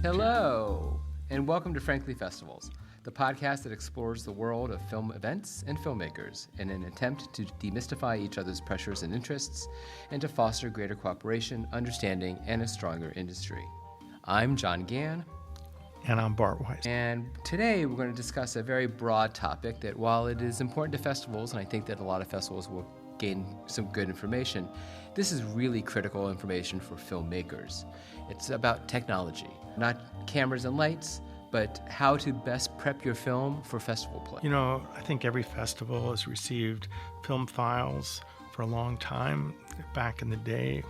Hello, and welcome to Frankly Festivals, the podcast that explores the world of film events and filmmakers in an attempt to demystify each other's pressures and interests and to foster greater cooperation, understanding, and a stronger industry. I'm John Gann. And I'm Bart Weiss. And today we're going to discuss a very broad topic that, while it is important to festivals, and I think that a lot of festivals will gain some good information, this is really critical information for filmmakers. It's about technology, not cameras and lights, but how to best prep your film for festival play. You know, I think every festival has received film files for a long time. Back in the day,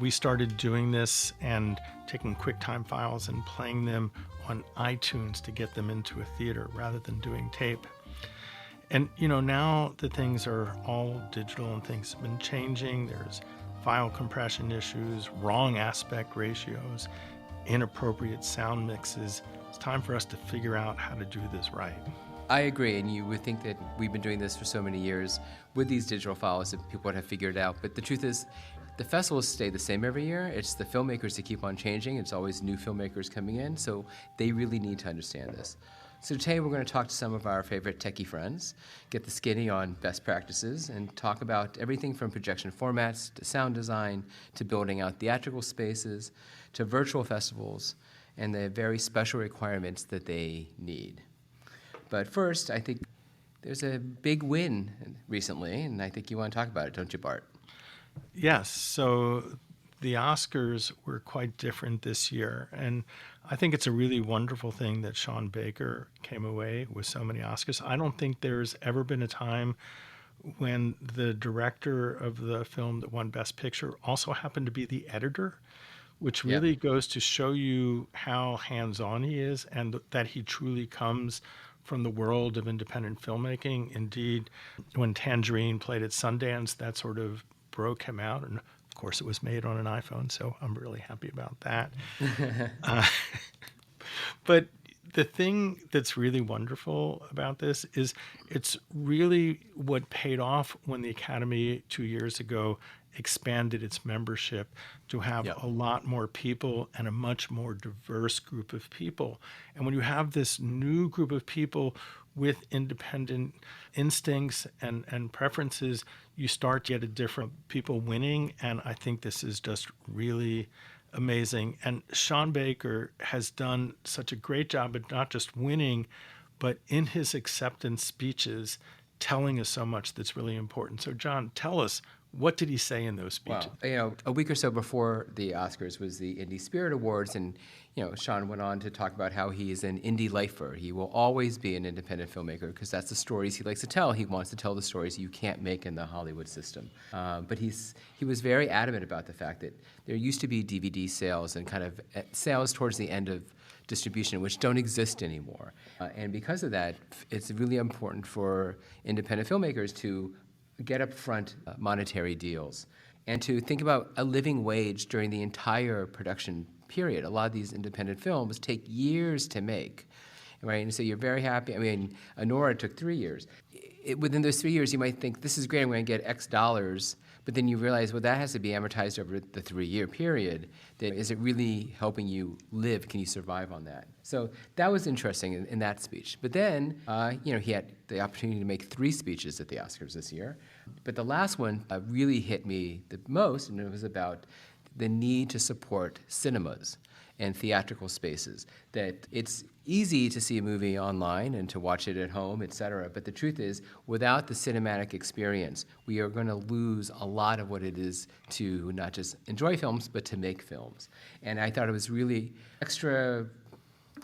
we started doing this and taking QuickTime files and playing them on iTunes to get them into a theater rather than doing tape. And, you know, now that things are all digital and things have been changing, there's file compression issues, wrong aspect ratios, inappropriate sound mixes. It's time for us to figure out how to do this right. I agree, and you would think that we've been doing this for so many years with these digital files that people would have figured it out. But the truth is, the festivals stay the same every year. It's the filmmakers that keep on changing. It's always new filmmakers coming in, so they really need to understand this. So today we're going to talk to some of our favorite techie friends, get the skinny on best practices, and talk about everything from projection formats to sound design to building out theatrical spaces to virtual festivals and the very special requirements that they need. But first, I think there's a big win recently, and I think you want to talk about it, don't you, Bart? Yes, so the Oscars were quite different this year, and I think it's a really wonderful thing that Sean Baker came away with so many Oscars. I don't think there's ever been a time when the director of the film that won Best Picture also happened to be the editor, which really goes to show you how hands-on he is and that he truly comes from the world of independent filmmaking. Indeed, when Tangerine played at Sundance, that sort of broke him out, and of course it was made on an iPhone, so I'm really happy about that. But the thing that's really wonderful about this is it's really what paid off when the Academy 2 years ago expanded its membership to have a lot more people and a much more diverse group of people. And when you have this new group of people with independent instincts and preferences, you start to get a different people winning. And I think this is just really amazing. And Sean Baker has done such a great job at not just winning, but in his acceptance speeches, telling us so much that's really important. So John, tell us, what did he say in those speeches? Well, you know, a week or so before the Oscars was the Indie Spirit Awards, and Sean went on to talk about how he is an indie lifer. He will always be an independent filmmaker because that's the stories he likes to tell. He wants to tell the stories you can't make in the Hollywood system. But he was very adamant about the fact that there used to be DVD sales and kind of sales towards the end of distribution, which don't exist anymore. And because of that, it's really important for independent filmmakers to get upfront monetary deals and to think about a living wage during the entire production period. A lot of these independent films take years to make, right? And so you're very happy. I mean, Anora took 3 years. Within those 3 years, you might think, this is great, I'm going to get X dollars, but then you realize, well, that has to be amortized over the 3-year period. That is it really helping you live? Can you survive on that? So that was interesting in that speech. But then, he had the opportunity to make 3 speeches at the Oscars this year. But the last one really hit me the most, and it was about the need to support cinemas and theatrical spaces. That it's easy to see a movie online and to watch it at home, et cetera, but the truth is, without the cinematic experience, we are going to lose a lot of what it is to not just enjoy films, but to make films. And I thought it was really extra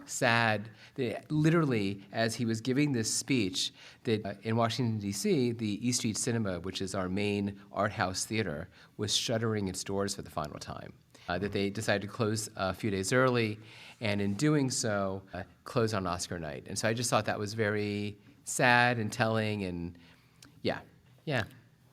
sad that literally, as he was giving this speech, that in Washington, D.C., the E Street Cinema, which is our main art house theater, was shuttering its doors for the final time. That they decided to close a few days early, and in doing so, close on Oscar night. And so I just thought that was very sad and telling, and yeah.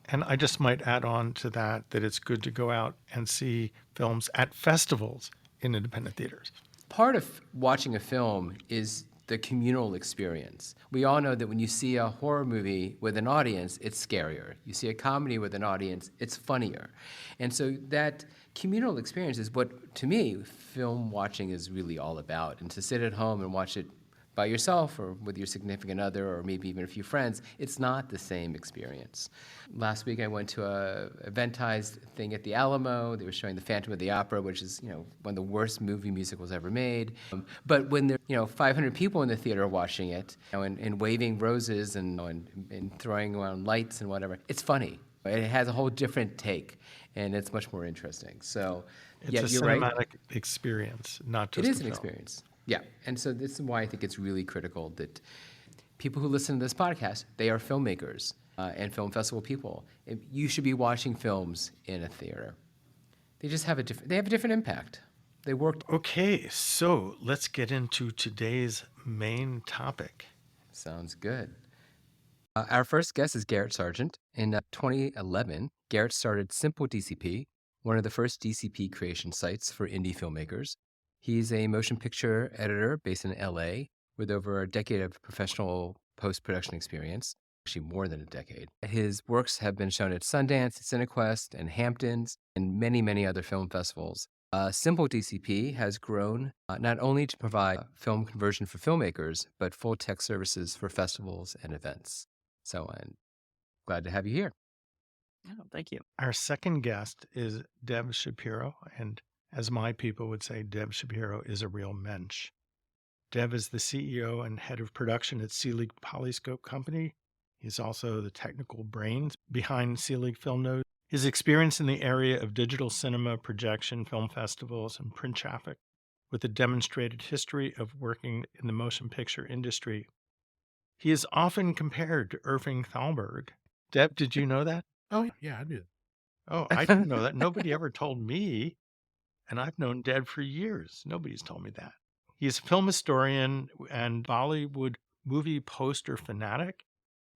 And I just might add on to that it's good to go out and see films at festivals in independent theaters. Part of watching a film is the communal experience. We all know that when you see a horror movie with an audience, it's scarier. You see a comedy with an audience, it's funnier. And so that communal experience is what, to me, film watching is really all about. And to sit at home and watch it by yourself or with your significant other or maybe even a few friends, it's not the same experience. Last week I went to a eventized thing at the Alamo. They were showing The Phantom of the Opera, which is, one of the worst movie musicals ever made. But when there, 500 people in the theater watching it, and waving roses and throwing around lights and whatever, it's funny. It has a whole different take, and it's much more interesting. So, It's yeah, a you're right. cinematic experience, not It just is a an film. experience. Yeah. And so this is why I think it's really critical that people who listen to this podcast, they are filmmakers and film festival people. You should be watching films in a theater. They just have they have a different impact. They work. Okay, so let's get into today's main topic. Sounds good. Our first guest is Garrett Sargent. In 2011, Garrett started Simple DCP, one of the first DCP creation sites for indie filmmakers. He's a motion picture editor based in LA with over a decade of professional post production experience, actually more than a decade. His works have been shown at Sundance, Cinequest, and Hamptons, and many, many other film festivals. Simple DCP has grown not only to provide film conversion for filmmakers, but full tech services for festivals and events. So I'm glad to have you here. Oh, thank you. Our second guest is Deb Shapiro, and as my people would say, Deb Shapiro is a real mensch. Deb is the CEO and head of production at Sea Polyscope Company. He's also the technical brains behind Sea Film Note. His experience in the area of digital cinema, projection, film festivals, and print traffic, with a demonstrated history of working in the motion picture industry. He is often compared to Irving Thalberg. Deb, did you know that? Oh, yeah, I knew. Oh, I didn't know that. Nobody ever told me, and I've known Deb for years. Nobody's told me that. He's a film historian and Bollywood movie poster fanatic,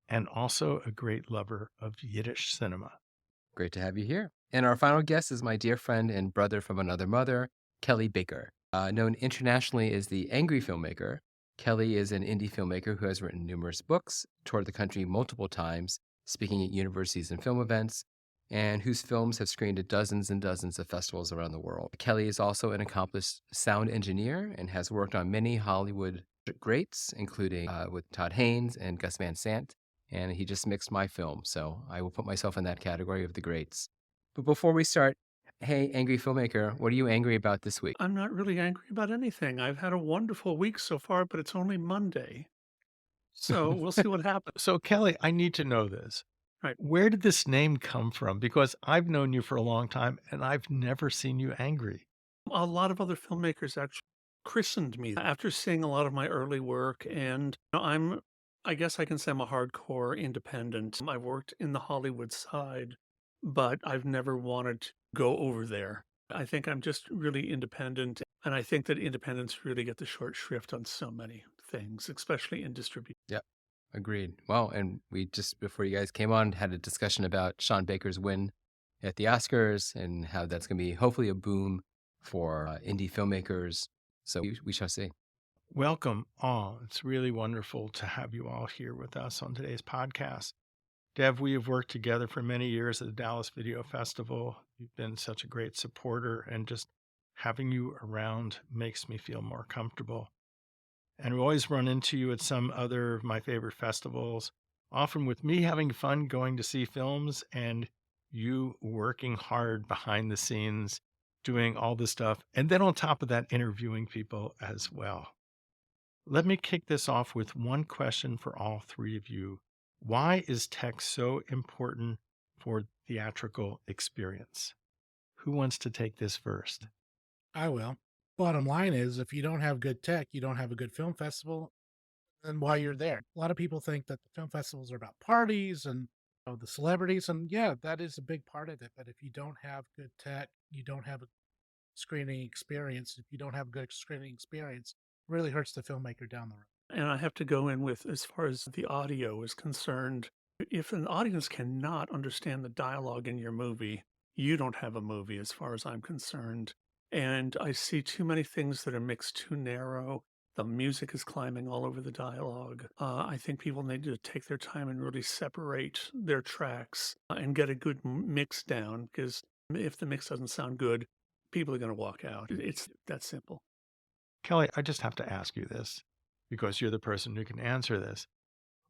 and also a great lover of Yiddish cinema. Great to have you here. And our final guest is my dear friend and brother from another mother, Kelly Baker. Known internationally as the Angry Filmmaker, Kelly is an indie filmmaker who has written numerous books, toured the country multiple times, speaking at universities and film events, and whose films have screened at dozens and dozens of festivals around the world. Kelly is also an accomplished sound engineer and has worked on many Hollywood greats, including with Todd Haynes and Gus Van Sant, and he just mixed my film, so I will put myself in that category of the greats. But before we start, hey, Angry Filmmaker, what are you angry about this week? I'm not really angry about anything. I've had a wonderful week so far, but it's only Monday. So we'll see what happens. So, Kelly, I need to know this. Right. Where did this name come from? Because I've known you for a long time and I've never seen you angry. A lot of other filmmakers actually christened me after seeing a lot of my early work. And I guess I can say I'm a hardcore independent. I've worked in the Hollywood side, but I've never wanted to go over there. I think I'm just really independent. And I think that independents really get the short shrift on so many things, especially in distribution. Yep, agreed. Well, and we just, before you guys came on, had a discussion about Sean Baker's win at the Oscars and how that's going to be hopefully a boom for indie filmmakers. So we shall see. Welcome all. It's really wonderful to have you all here with us on today's podcast. Dev, we have worked together for many years at the Dallas Video Festival. You've been such a great supporter, and just having you around makes me feel more comfortable. And we always run into you at some other of my favorite festivals, often with me having fun going to see films and you working hard behind the scenes, doing all this stuff. And then on top of that, interviewing people as well. Let me kick this off with one question for all three of you. Why is tech so important for theatrical experience? Who wants to take this first? I will. Bottom line is, if you don't have good tech, you don't have a good film festival. And why you're there. A lot of people think that the film festivals are about parties and the celebrities. And yeah, that is a big part of it. But if you don't have good tech, you don't have a screening experience. If you don't have a good screening experience, it really hurts the filmmaker down the road. And I have to go in with, as far as the audio is concerned, if an audience cannot understand the dialogue in your movie, you don't have a movie as far as I'm concerned. And I see too many things that are mixed too narrow. The music is climbing all over the dialogue. I think people need to take their time and really separate their tracks and get a good mix down, because If the mix doesn't sound good, people are going to walk out. It's that simple. Kelly, I just have to ask you this because you're the person who can answer this.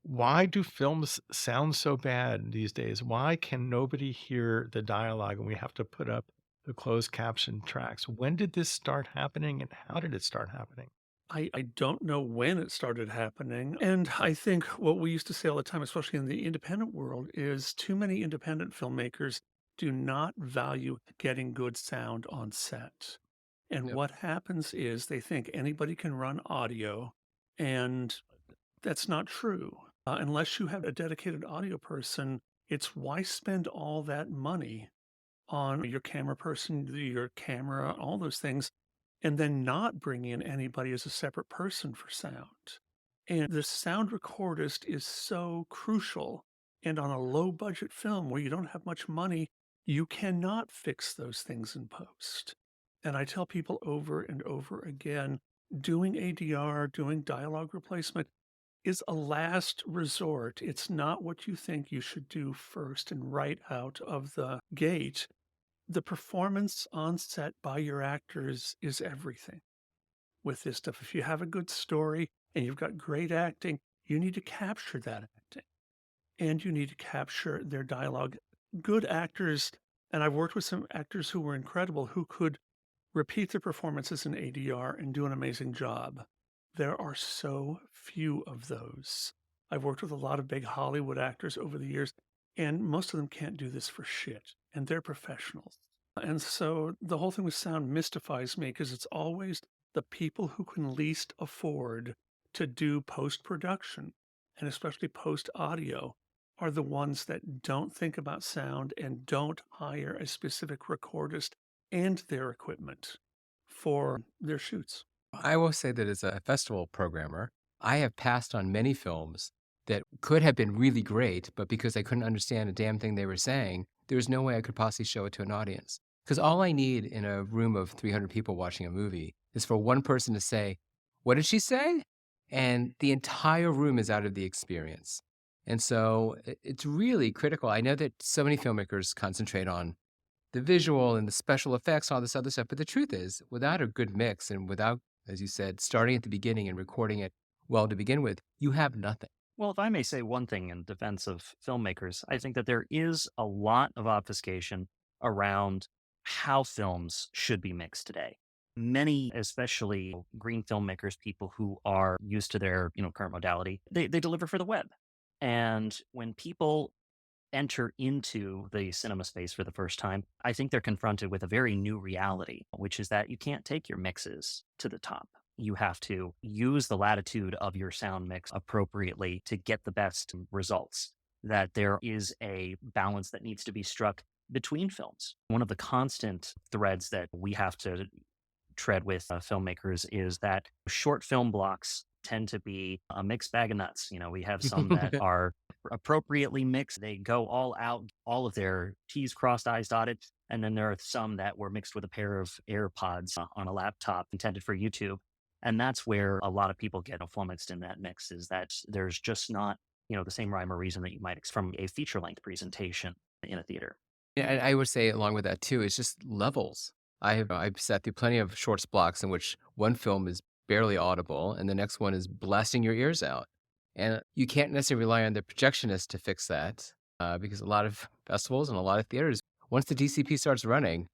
Why do films sound so bad these days? Why can nobody hear the dialogue and we have to put up the closed caption tracks? When did this start happening and how did it start happening? I don't know when it started happening. And I think what we used to say all the time, especially in the independent world, is too many independent filmmakers do not value getting good sound on set. And Yep. what happens is they think anybody can run audio, and that's not true. Unless you have a dedicated audio person, it's why spend all that money on your camera person, your camera, all those things, and then not bring in anybody as a separate person for sound. And the sound recordist is so crucial. And on a low budget film where you don't have much money, you cannot fix those things in post. And I tell people over and over again, doing ADR, doing dialogue replacement is a last resort. It's not what you think you should do first and right out of the gate. The performance on set by your actors is everything with this stuff. If you have a good story and you've got great acting, you need to capture that acting and you need to capture their dialogue. Good actors, and I've worked with some actors who were incredible, who could repeat their performances in ADR and do an amazing job. There are so few of those. I've worked with a lot of big Hollywood actors over the years, and most of them can't do this for shit, and they're professionals. And so the whole thing with sound mystifies me because it's always the people who can least afford to do post production, and especially post audio, are the ones that don't think about sound and don't hire a specific recordist and their equipment for their shoots. I will say that as a festival programmer, I have passed on many films that could have been really great, but because I couldn't understand a damn thing they were saying, there was no way I could possibly show it to an audience. Because all I need in a room of 300 people watching a movie is for one person to say, "What did she say?" And the entire room is out of the experience. And so it's really critical. I know that so many filmmakers concentrate on the visual and the special effects, all this other stuff. But the truth is, without a good mix and without, as you said, starting at the beginning and recording it well to begin with, you have nothing. Well, if I may say one thing in defense of filmmakers, I think that there is a lot of obfuscation around how films should be mixed today. Many, especially green filmmakers, people who are used to their current modality, they deliver for the web. And when people enter into the cinema space for the first time, I think they're confronted with a very new reality, which is that you can't take your mixes to the top. You have to use the latitude of your sound mix appropriately to get the best results. That there is a balance that needs to be struck between films. One of the constant threads that we have to tread with filmmakers is that short film blocks tend to be a mixed bag of nuts. We have some that are appropriately mixed. They go all out, all of their T's crossed, I's dotted. And then there are some that were mixed with a pair of AirPods on a laptop intended for YouTube. And that's where a lot of people get flummoxed in that mix, is that there's just not, the same rhyme or reason that you might expect from a feature length presentation in a theater. Yeah, and I would say along with that too, it's just levels. I've sat through plenty of shorts blocks in which one film is barely audible and the next one is blasting your ears out. And you can't necessarily rely on the projectionist to fix that because a lot of festivals and a lot of theaters, once the DCP starts running,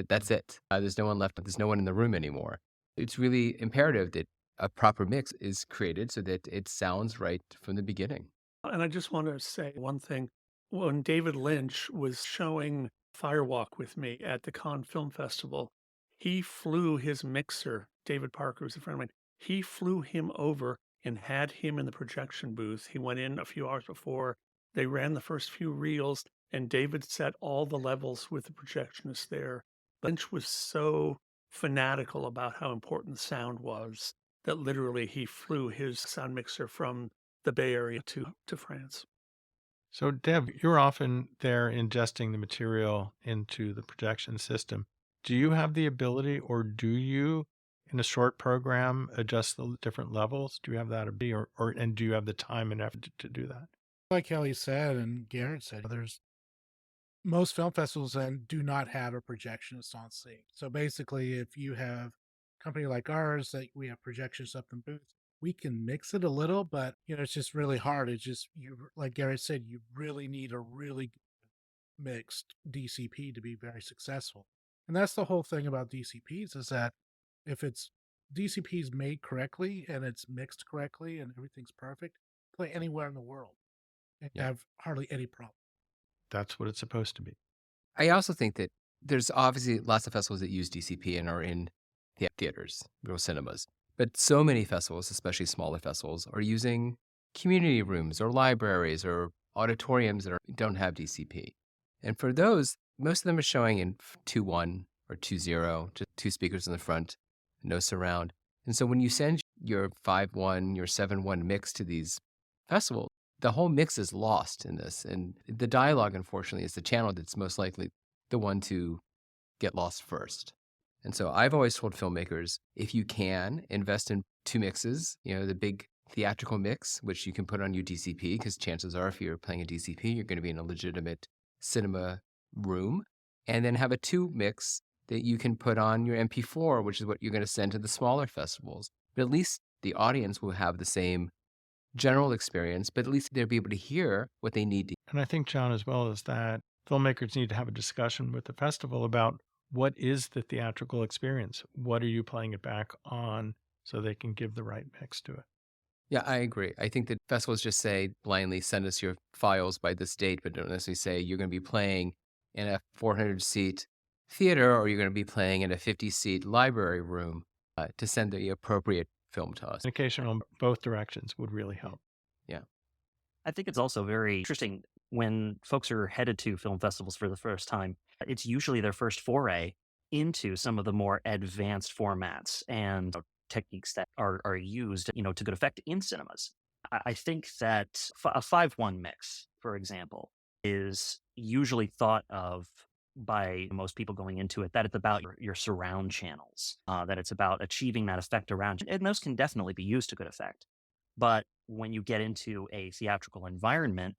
that's it. There's no one left. There's no one in the room anymore. It's really imperative that a proper mix is created so that it sounds right from the beginning. And I just want to say one thing. When David Lynch was showing Firewalk with me at the Cannes Film Festival, he flew his mixer, David Parker was a friend of mine, he flew him over and had him in the projection booth. He went in a few hours before. They ran the first few reels, and David set all the levels with the projectionist there. Lynch was so fanatical about how important sound was that literally he flew his sound mixer from the Bay Area to France. So, Deb, you're often there ingesting the material into the projection system. Do you have the ability, or do you, in a short program, adjust the different levels? Do you have that ability, and do you have the time and effort to do that? Like Kelly said and Garrett said, there's most film festivals then do not have a projectionist on scene. So basically, if you have a company like ours that we have projectionists up in booths, we can mix it a little, but it's just really hard. It's just like Garrett said, you really need a really mixed DCP to be very successful. And that's the whole thing about DCPs is that if it's DCPs made correctly and it's mixed correctly and everything's perfect, play anywhere in the world and Yeah. have hardly any problem. That's what it's supposed to be. I also think that there's obviously lots of festivals that use DCP and are in theaters, real cinemas. But so many festivals, especially smaller festivals, are using community rooms or libraries or auditoriums that don't have DCP. And for those, most of them are showing in 2.1 or 2.0, just two speakers in the front, no surround. And so when you send your 5.1, your 7.1 mix to these festivals, the whole mix is lost in this. And the dialogue, unfortunately, is the channel that's most likely the one to get lost first. And so I've always told filmmakers, if you can, invest in two mixes, the big theatrical mix, which you can put on your DCP, because chances are if you're playing a DCP, you're going to be in a legitimate cinema room, and then have a two mix that you can put on your MP4, which is what you're going to send to the smaller festivals. But at least the audience will have the same general experience, but at least they'll be able to hear what they need to. And I think, John, as well, is that filmmakers need to have a discussion with the festival about what is the theatrical experience? What are you playing it back on so they can give the right mix to it? Yeah, I agree. I think that festivals just say blindly, send us your files by this date, but don't necessarily say you're going to be playing in a 400-seat theater or you're going to be playing in a 50-seat library room to send the appropriate film to us. Communication on both directions would really help. Yeah. I think it's also very interesting when folks are headed to film festivals for the first time. It's usually their first foray into some of the more advanced formats and techniques that are used, to good effect in cinemas. I think that a 5.1 mix, for example, is usually thought of by most people going into it that it's about your surround channels, that it's about achieving that effect around you. And those can definitely be used to good effect. But when you get into a theatrical environment,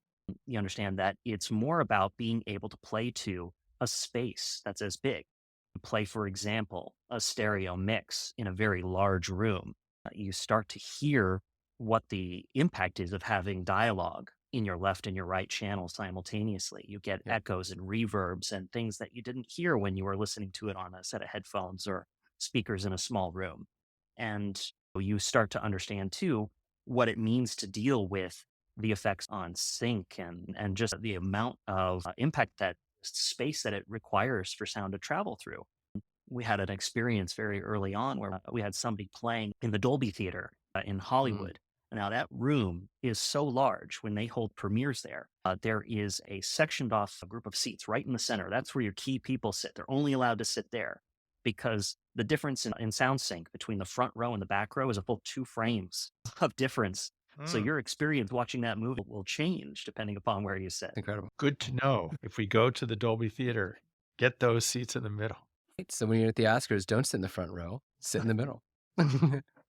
you understand that it's more about being able to play to a space that's as big. Play, for example, a stereo mix in a very large room. You start to hear what the impact is of having dialogue in your left and your right channel simultaneously. You get Yeah. echoes and reverbs and things that you didn't hear when you were listening to it on a set of headphones or speakers in a small room. And you start to understand too what it means to deal with the effects on sync and just the amount of impact that space that it requires for sound to travel through. We had an experience very early on where we had somebody playing in the Dolby Theater in Hollywood. Now, that room is so large when they hold premieres there. There is a sectioned off group of seats right in the center. That's where your key people sit. They're only allowed to sit there because the difference in sound sync between the front row and the back row is a full 2 frames of difference. So your experience watching that movie will change depending upon where you sit. Incredible. Good to know. If we go to the Dolby Theater, get those seats in the middle. So when you're at the Oscars, don't sit in the front row, sit in the middle.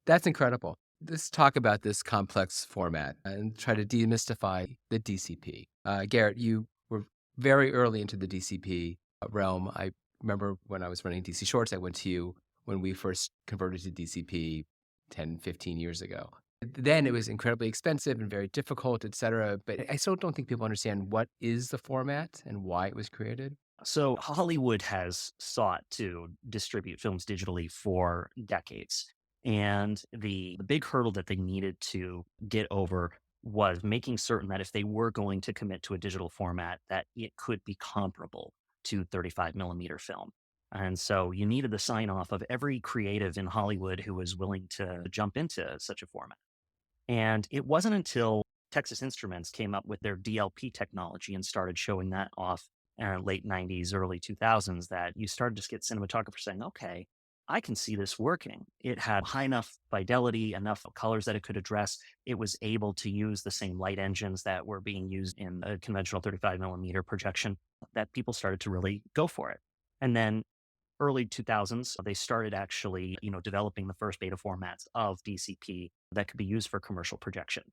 That's incredible. Let's talk about this complex format and try to demystify the DCP. Garrett, you were very early into the DCP realm. I remember when I was running DC Shorts, I went to you when we first converted to DCP 10, 15 years ago. Then it was incredibly expensive and very difficult, et cetera. But I still don't think people understand what is the format and why it was created. So Hollywood has sought to distribute films digitally for decades. And the big hurdle that they needed to get over was making certain that if they were going to commit to a digital format, that it could be comparable to 35 millimeter film. And so you needed the sign off of every creative in Hollywood who was willing to jump into such a format. And it wasn't until Texas Instruments came up with their DLP technology and started showing that off in late 90s, early 2000s that you started to get cinematographers saying, okay, I can see this working. It had high enough fidelity, enough colors that it could address. It was able to use the same light engines that were being used in a conventional 35 millimeter projection, that people started to really go for it. And then early 2000s, they started actually, developing the first beta formats of DCP that could be used for commercial projection.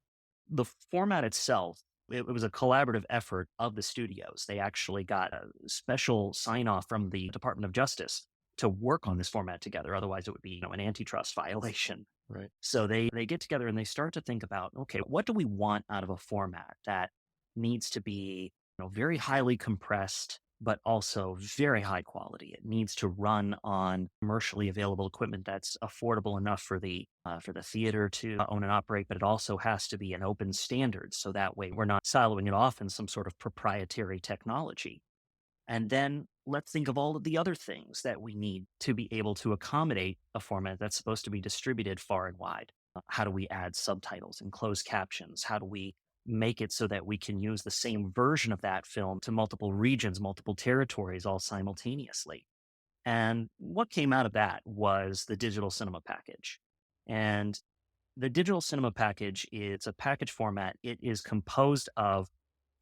The format itself It was a collaborative effort of the studios. They actually got a special sign off from the Department of Justice to work on this format together. Otherwise, it would be an antitrust violation. Right. So they get together and they start to think about, okay, what do we want out of a format that needs to be very highly compressed, but also very high quality. It needs to run on commercially available equipment that's affordable enough for the theater to own and operate, but it also has to be an open standard. So that way we're not siloing it off in some sort of proprietary technology. And then let's think of all of the other things that we need to be able to accommodate a format that's supposed to be distributed far and wide. How do we add subtitles and closed captions? How do we make it so that we can use the same version of that film to multiple regions, multiple territories, all simultaneously? And what came out of that was the digital cinema package. And the digital cinema package is a package format. It is composed of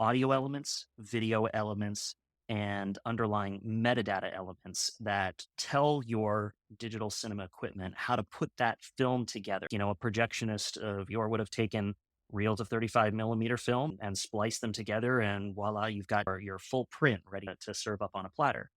audio elements, video elements, and underlying metadata elements that tell your digital cinema equipment how to put that film together. A projectionist of yore would have taken reels of 35 millimeter film and spliced them together, and voila, you've got your full print ready to serve up on a platter.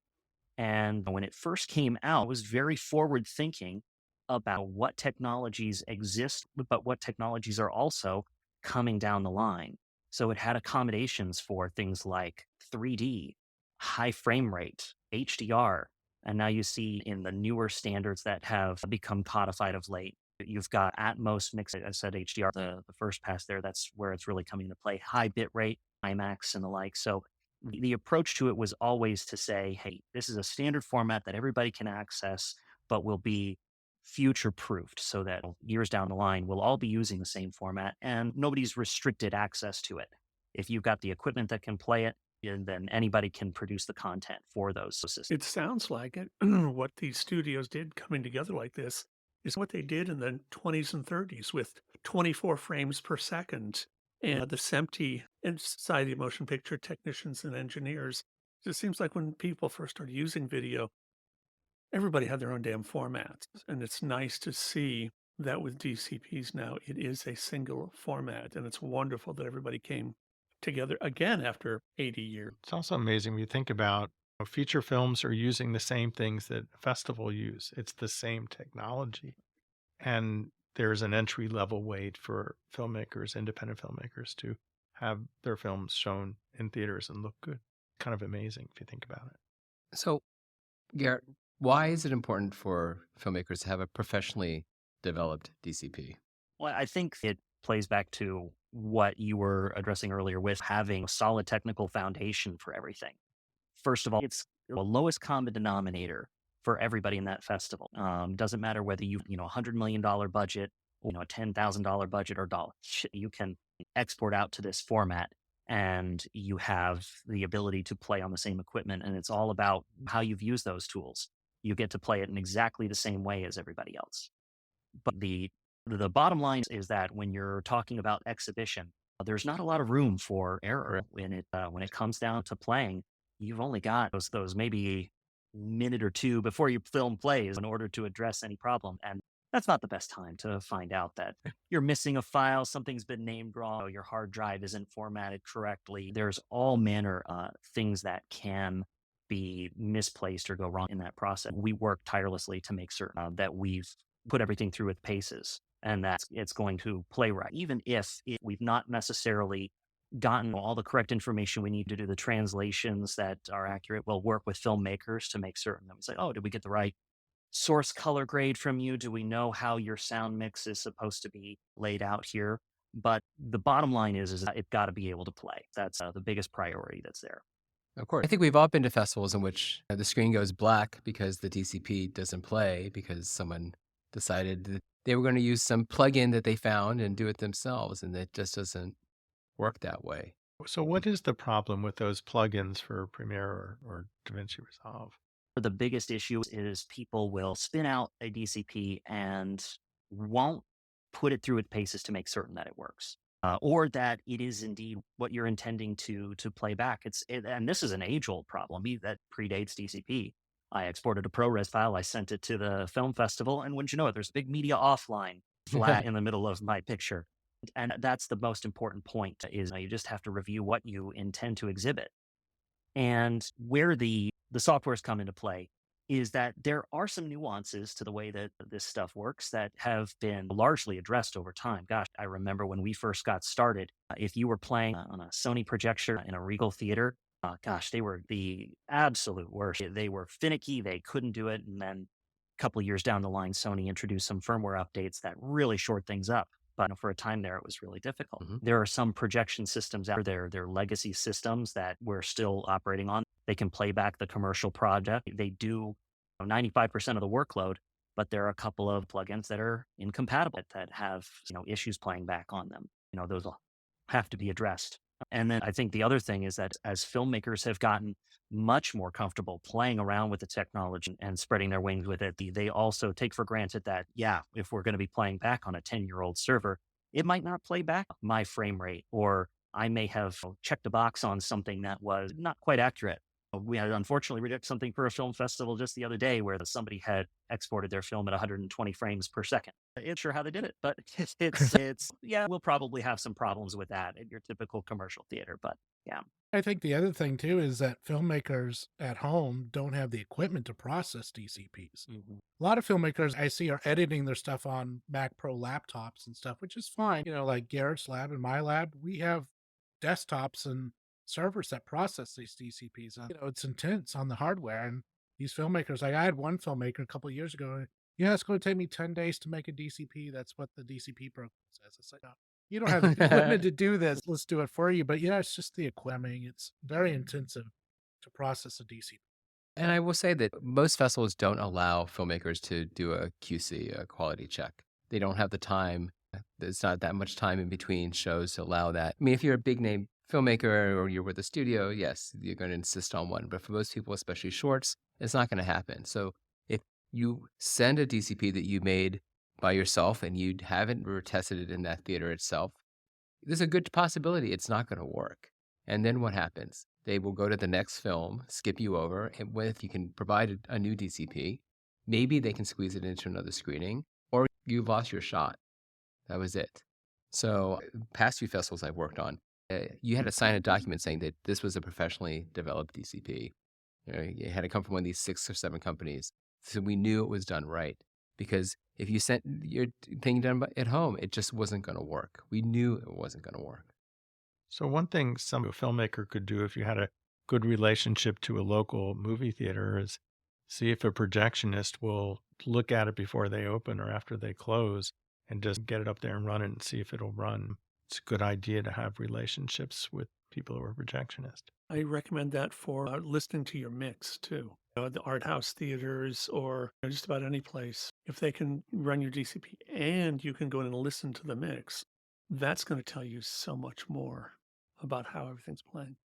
And when it first came out, it was very forward thinking about what technologies exist, but what technologies are also coming down the line. So it had accommodations for things like 3D, high frame rate, HDR. And now you see in the newer standards that have become codified of late, you've got Atmos mix. I said HDR, the first pass there, that's where it's really coming into play, high bit rate, IMAX and the like. So the approach to it was always to say, hey, this is a standard format that everybody can access, but will be future proofed so that years down the line, we'll all be using the same format and nobody's restricted access to it. If you've got the equipment that can play it, and then anybody can produce the content for those systems. It sounds like it. What these studios did coming together like this is what they did in the 20s and 30s with 24 frames per second and the SEMTI and Society of Motion Picture Technicians and Engineers. It seems like when people first started using video, everybody had their own damn formats. And it's nice to see that with DCPs now, it is a single format. And it's wonderful that everybody came together again after 80 years. It's also amazing when you think about feature films are using the same things that a festival use. It's the same technology. And there's an entry level way for filmmakers, independent filmmakers, to have their films shown in theaters and look good. Kind of amazing if you think about it. So, Garrett, why is it important for filmmakers to have a professionally developed DCP? Well, I think it plays back to what you were addressing earlier with having a solid technical foundation for everything. First of all, it's the lowest common denominator for everybody in that festival. Doesn't matter whether $100 million budget, a $10,000 budget or dollar. You can export out to this format and you have the ability to play on the same equipment. And it's all about how you've used those tools. You get to play it in exactly the same way as everybody else. But the bottom line is that when you're talking about exhibition, there's not a lot of room for error when it comes down to playing. You've only got those maybe minute or two before your film plays in order to address any problem. And that's not the best time to find out that you're missing a file, something's been named wrong, your hard drive isn't formatted correctly. There's all manner things that can be misplaced or go wrong in that process. We work tirelessly to make certain that we've put everything through its paces and that it's going to play right. Even if we've not necessarily gotten all the correct information we need to do the translations that are accurate, we'll work with filmmakers to make certain that we say, oh, did we get the right source color grade from you? Do we know how your sound mix is supposed to be laid out here? But the bottom line is that it's got to be able to play. That's the biggest priority that's there. Of course. I think we've all been to festivals in which the screen goes black because the DCP doesn't play because someone decided that they were going to use some plugin that they found and do it themselves, and it just doesn't work that way. So what is the problem with those plugins for Premiere or DaVinci Resolve? The biggest issue is people will spin out a DCP and won't put it through its paces to make certain that it works. Or that it is indeed what you're intending to play back. And this is an age-old problem that predates DCP. I exported a ProRes file, I sent it to the film festival, and wouldn't you know it, there's a big media offline flat in the middle of my picture. And that's the most important point is you just have to review what you intend to exhibit. And where the softwares come into play is that there are some nuances to the way that this stuff works that have been largely addressed over time. Gosh, I remember when we first got started, if you were playing on a Sony projector in a Regal theater, gosh, they were the absolute worst. They were finicky, they couldn't do it. And then a couple of years down the line, Sony introduced some firmware updates that really shored things up. But for a time there, it was really difficult. Mhm. There are some projection systems out there, they're legacy systems that we're still operating on. They can play back the commercial project. They do 95% of the workload, but there are a couple of plugins that are incompatible that have issues playing back on them. Those will have to be addressed. And then I think the other thing is that as filmmakers have gotten much more comfortable playing around with the technology and spreading their wings with it, they also take for granted that, yeah, if we're going to be playing back on a 10-year-old server, it might not play back my frame rate, or I may have checked a box on something that was not quite accurate. We had unfortunately rejected something for a film festival just the other day where somebody had exported their film at 120 frames per second. It's sure how they did it, but yeah, we'll probably have some problems with that in your typical commercial theater. But yeah, I think the other thing too is that filmmakers at home don't have the equipment to process DCPs. A lot of filmmakers I see are editing their stuff on Mac Pro laptops and stuff, which is fine. Like Garrett's lab and my lab, we have desktops and servers that process these DCPs. And, it's intense on the hardware. And these filmmakers, like I had one filmmaker a couple of years ago, yeah, it's going to take me 10 days to make a DCP. That's what the DCP program says. It's like, you don't have the equipment to do this. Let's do it for you. But yeah, it's just the equipment. It's very intensive to process a DCP. And I will say that most festivals don't allow filmmakers to do a QC, a quality check. They don't have the time. There's not that much time in between shows to allow that. I mean, if you're a big name filmmaker or you're with a studio, yes, you're going to insist on one. But for most people, especially shorts, it's not going to happen. So if you send a DCP that you made by yourself and you haven't tested it in that theater itself, there's a good possibility it's not going to work. And then what happens? They will go to the next film, skip you over, and if you can provide a new DCP, maybe they can squeeze it into another screening, or you lost your shot. That was it. So past few festivals I've worked on, you had to sign a document saying that this was a professionally developed DCP. It had to come from one of these 6 or 7 companies. So we knew it was done right. Because if you sent your thing done at home, it just wasn't going to work. We knew it wasn't going to work. So one thing some filmmaker could do if you had a good relationship to a local movie theater is see if a projectionist will look at it before they open or after they close and just get it up there and run it and see if it'll run. It's a good idea to have relationships with people who are projectionists. I recommend that for listening to your mix too. The art house theaters or just about any place. If they can run your DCP and you can go in and listen to the mix, that's going to tell you so much more about how everything's playing.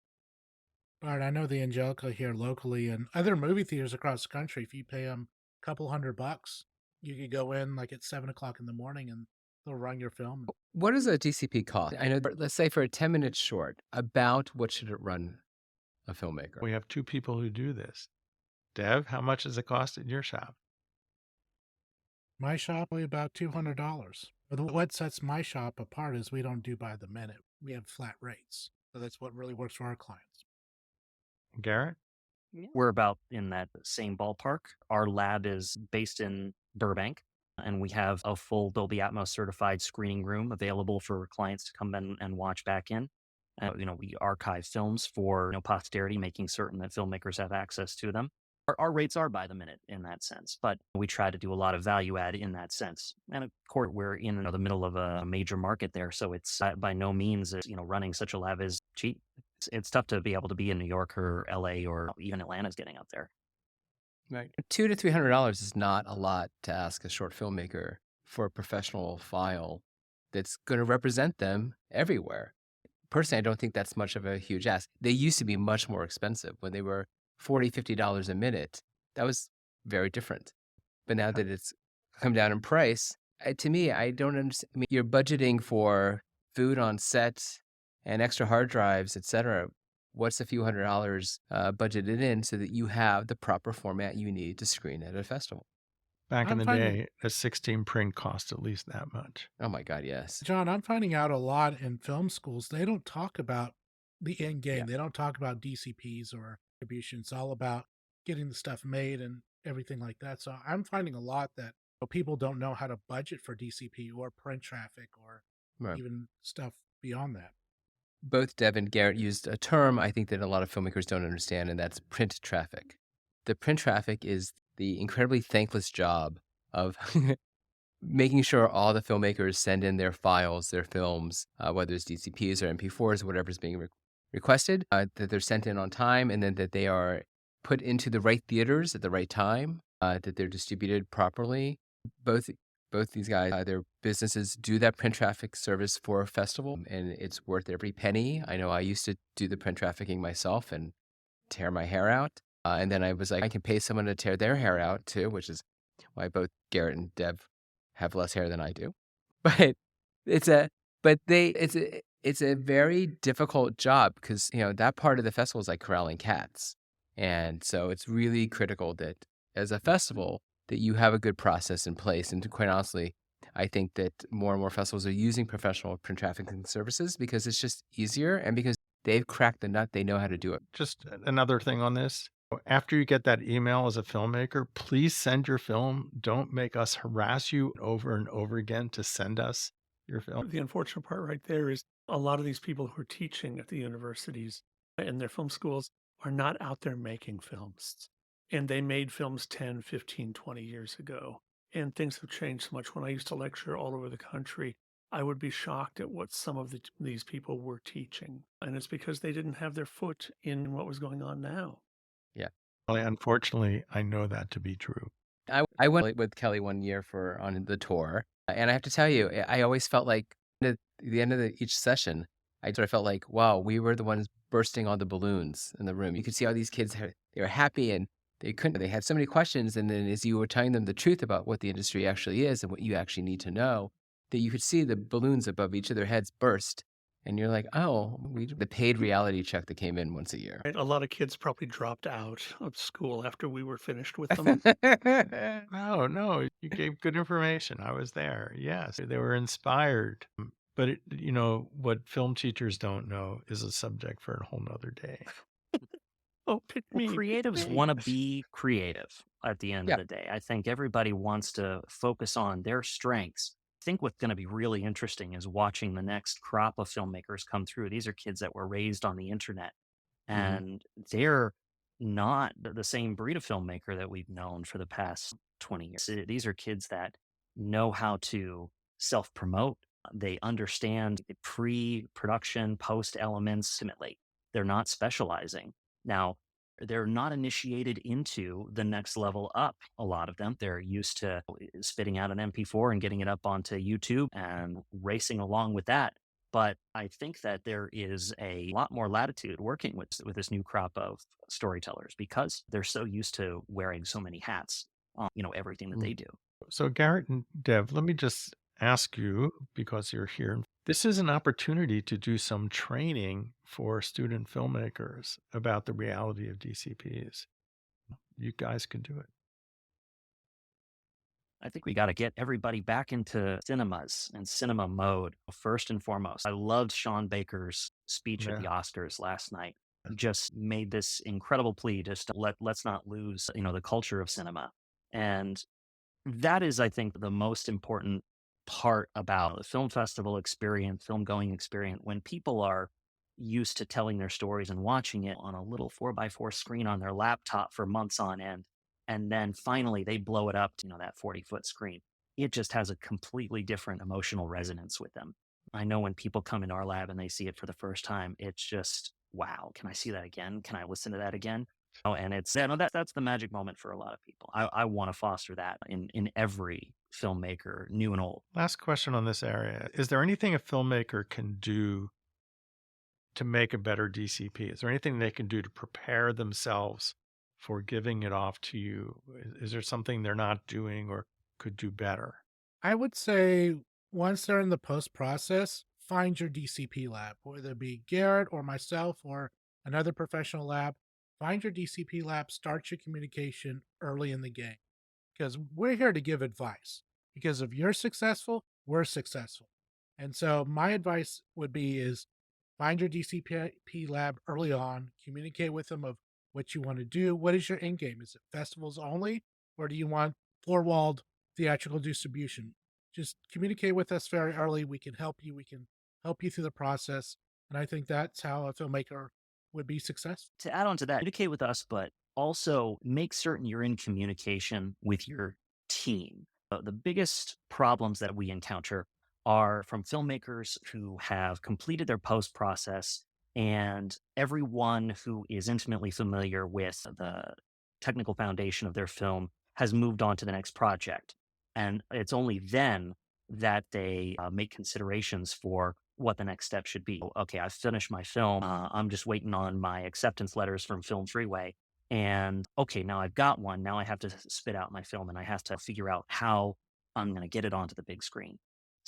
Bart, I know the Angelica here locally and other movie theaters across the country. If you pay them a couple $100, you could go in like at 7 o'clock in the morning and they'll run your film. What does a DCP cost? I know, let's say for a 10-minute short, about what should it run a filmmaker? We have 2 people who do this. Dev, how much does it cost at your shop? My shop, only about $200. But what sets my shop apart is we don't do by the minute. We have flat rates. So that's what really works for our clients. Garrett? we're about in that same ballpark. Our lab is based in Burbank, and we have a full Dolby Atmos certified screening room available for clients to come in and watch back in. We archive films for posterity, making certain that filmmakers have access to them. Our rates are by the minute in that sense, but we try to do a lot of value add in that sense. And of course, we're in the middle of a major market there, so it's by no means running such a lab is cheap. It's tough to be able to be in New York or LA or even Atlanta's getting out there. Right. $200 to $300 is not a lot to ask a short filmmaker for a professional file that's going to represent them everywhere. Personally, I don't think that's much of a huge ask. They used to be much more expensive when they were $40, $50 a minute. That was very different. But now that it's come down in price, to me, I don't understand. I mean, you're budgeting for food on set and extra hard drives, et cetera. What's a few $100 budgeted in so that you have the proper format you need to screen at a festival? Back in I'm the finding, day, a 16 print cost at least that much. Oh my God, yes. John, I'm finding out a lot in film schools. They don't talk about the end Yeah. game. They don't talk about DCPs or distribution. It's all about getting the stuff made and everything like that. So I'm finding a lot that people don't know how to budget for DCP or print traffic or Right. even stuff beyond that. Both Deb and Garrett used a term I think that a lot of filmmakers don't understand, and that's print traffic. The print traffic is the incredibly thankless job of making sure all the filmmakers send in their files, their films, whether it's DCPs or MP4s, whatever's being requested, that they're sent in on time, and then that they are put into the right theaters at the right time, that they're distributed properly. Both both these guys, their businesses do that print traffic service for a festival, and it's worth every penny. I know I used to do the print trafficking myself and tear my hair out. And then I was like, I can pay someone to tear their hair out too, which is why both Garrett and Deb have less hair than I do. But it's a it's a very difficult job because that part of the festival is like corralling cats, and so it's really critical that as a festival that you have a good process in place. And quite honestly, I think that more and more festivals are using professional print trafficking services because it's just easier and because they've cracked the nut. They know how to do it. Just another thing on this. After you get that email as a filmmaker, please send your film. Don't make us harass you over and over again to send us your film. The unfortunate part right there is a lot of these people who are teaching at the universities and their film schools are not out there making films. And they made films 10, 15, 20 years ago. And things have changed so much. When I used to lecture all over the country, I would be shocked at what some of these people were teaching. And it's because they didn't have their foot in what was going on now. Yeah. Well, unfortunately, I know that to be true. I went with Kelly one year on the tour, and I have to tell you, I always felt like at the end of each session, I sort of felt like, wow, we were the ones bursting all the balloons in the room. You could see all these kids, they were happy and they had so many questions. And then as you were telling them the truth about what the industry actually is and what you actually need to know, that you could see the balloons above each of their heads burst. And you're like, oh, the paid reality check that came in once a year. Right? A lot of kids probably dropped out of school after we were finished with them. No, you gave good information. I was there. Yes, they were inspired. But what film teachers don't know is a subject for a whole nother day. Oh, pick Well, me. pick creatives me. want to be creative at the end Yeah. of the day. I think everybody wants to focus on their strengths. I think what's going to be really interesting is watching the next crop of filmmakers come through. These are kids that were raised on the internet, and they're not the same breed of filmmaker that we've known for the past 20 years. These are kids that know how to self promote. They understand the pre production, post elements intimately. They're not specializing. Now, they're not initiated into the next level up. A lot of them, they're used to spitting out an MP4 and getting it up onto YouTube and racing along with that. But I think that there is a lot more latitude working with this new crop of storytellers because they're so used to wearing so many hats on everything that they do. So, Garrett and Dev, let me just ask you, because you're here, this is an opportunity to do some training for student filmmakers about the reality of DCPs. You guys can do it. I think we got to get everybody back into cinemas and cinema mode first and foremost. I loved Sean Baker's speech at the Oscars last night. He just made this incredible plea just to let's not lose, the culture of cinema. And that is, I think, the most important part about the film festival experience, film going experience, when people are used to telling their stories and watching it on a little 4x4 screen on their laptop for months on end. And then finally they blow it up to, that 40-foot screen. It just has a completely different emotional resonance with them. I know when people come in our lab and they see it for the first time, it's just, wow, can I see that again? Can I listen to that again? Oh, and that's the magic moment for a lot of people. I want to foster that in every filmmaker, new and old. Last question on this area. Is there anything a filmmaker can do to make a better DCP? Is there anything they can do to prepare themselves for giving it off to you? Is there something they're not doing or could do better? I would say once they're in the post process, find your DCP lab, whether it be Garrett or myself or another professional lab. Find your DCP lab, start your communication early in the game. because we're here to give advice. Because if you're successful, we're successful. And so my advice would be is find your DCP lab early on, communicate with them of what you want to do. What is your end game? Is it festivals only, or do you want four-walled theatrical distribution? Just communicate with us very early. We can help you. We can help you through the process. And I think that's how a filmmaker would be successful. To add on to that, communicate with us, but also make certain you're in communication with your team. The biggest problems that we encounter are from filmmakers who have completed their post process, and everyone who is intimately familiar with the technical foundation of their film has moved on to the next project. And it's only then that they make considerations for what the next step should be. Okay, I've finished my film. I'm just waiting on my acceptance letters from Film Freeway. And okay, now I've got one. Now I have to spit out my film and I have to figure out how I'm going to get it onto the big screen.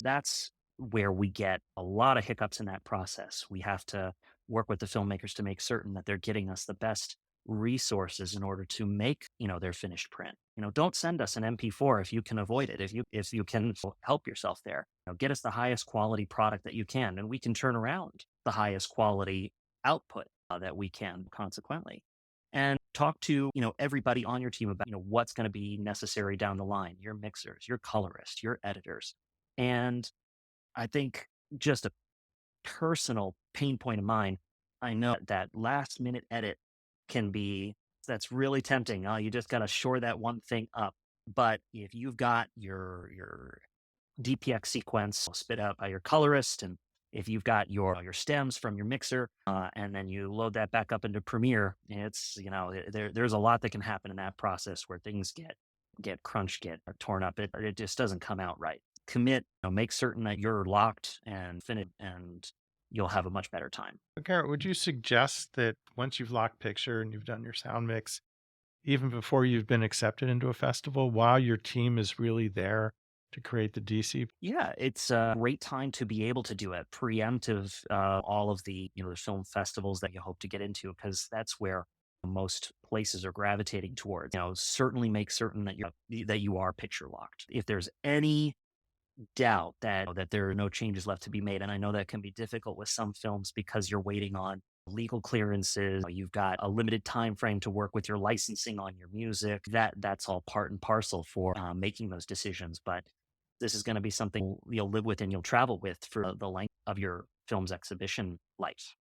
That's where we get a lot of hiccups in that process. We have to work with the filmmakers to make certain that they're getting us the best resources in order to make, their finished print. Don't send us an MP4 if you can avoid it. If you can help yourself there. Get us the highest quality product that you can, and we can turn around the highest quality output that we can consequently. And talk to, everybody on your team about, what's going to be necessary down the line, your mixers, your colorists, your editors. And I think just a personal pain point of mine, I know that last minute edit can be that's really tempting. You just got to shore that one thing up. But if you've got your DPX sequence spit out by your colorist, and if you've got your stems from your mixer, and then you load that back up into Premiere, it's there's a lot that can happen in that process where things get crunched, get torn up. It just doesn't come out right. Commit, make certain that you're locked and finished, and you'll have a much better time. Garrett, would you suggest that once you've locked picture and you've done your sound mix, even before you've been accepted into a festival, while your team is really there to create the DC? Yeah, it's a great time to be able to do a preemptive all of the film festivals that you hope to get into, because that's where most places are gravitating towards. Certainly make certain that you are picture locked. If there's any doubt that there are no changes left to be made, and I know that can be difficult with some films because you're waiting on legal clearances, you've got a limited time frame to work with your licensing on your music. That's all part and parcel for making those decisions. But this is going to be something you'll live with and you'll travel with for the length of your film's exhibition life.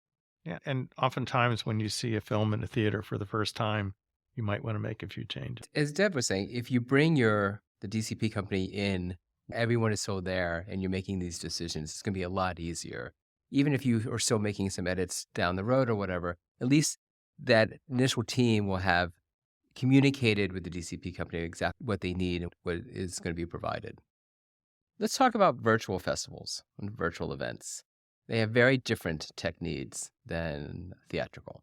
Yeah, and oftentimes when you see a film in a theater for the first time, you might want to make a few changes. As Deb was saying, if you bring the DCP company in, everyone is so there and you're making these decisions, it's going to be a lot easier. Even if you are still making some edits down the road or whatever, at least that initial team will have communicated with the DCP company exactly what they need and what is going to be provided. Let's talk about virtual festivals and virtual events. They have very different tech needs than theatrical.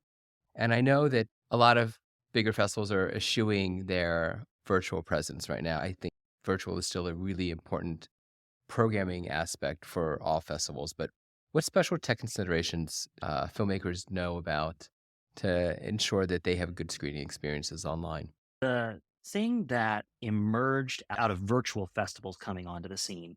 And I know that a lot of bigger festivals are eschewing their virtual presence right now. I think virtual is still a really important programming aspect for all festivals. But what special tech considerations filmmakers know about to ensure that they have good screening experiences online? The thing that emerged out of virtual festivals coming onto the scene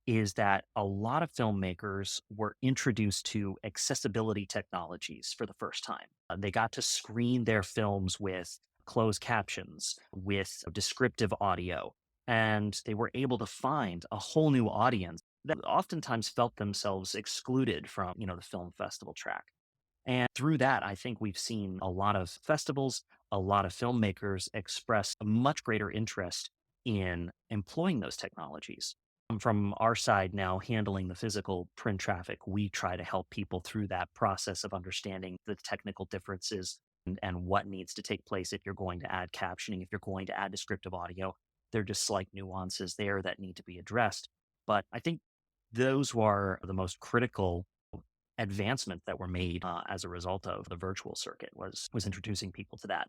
is that a lot of filmmakers were introduced to accessibility technologies for the first time. They got to screen their films with closed captions, with descriptive audio, and they were able to find a whole new audience that oftentimes felt themselves excluded from, the film festival track. And through that, I think we've seen a lot of festivals, a lot of filmmakers express a much greater interest in employing those technologies. From our side now, handling the physical print traffic, we try to help people through that process of understanding the technical differences and what needs to take place if you're going to add captioning, if you're going to add descriptive audio. There are just slight nuances there that need to be addressed. But I think those were the most critical advancement that were made as a result of the virtual circuit was introducing people to that.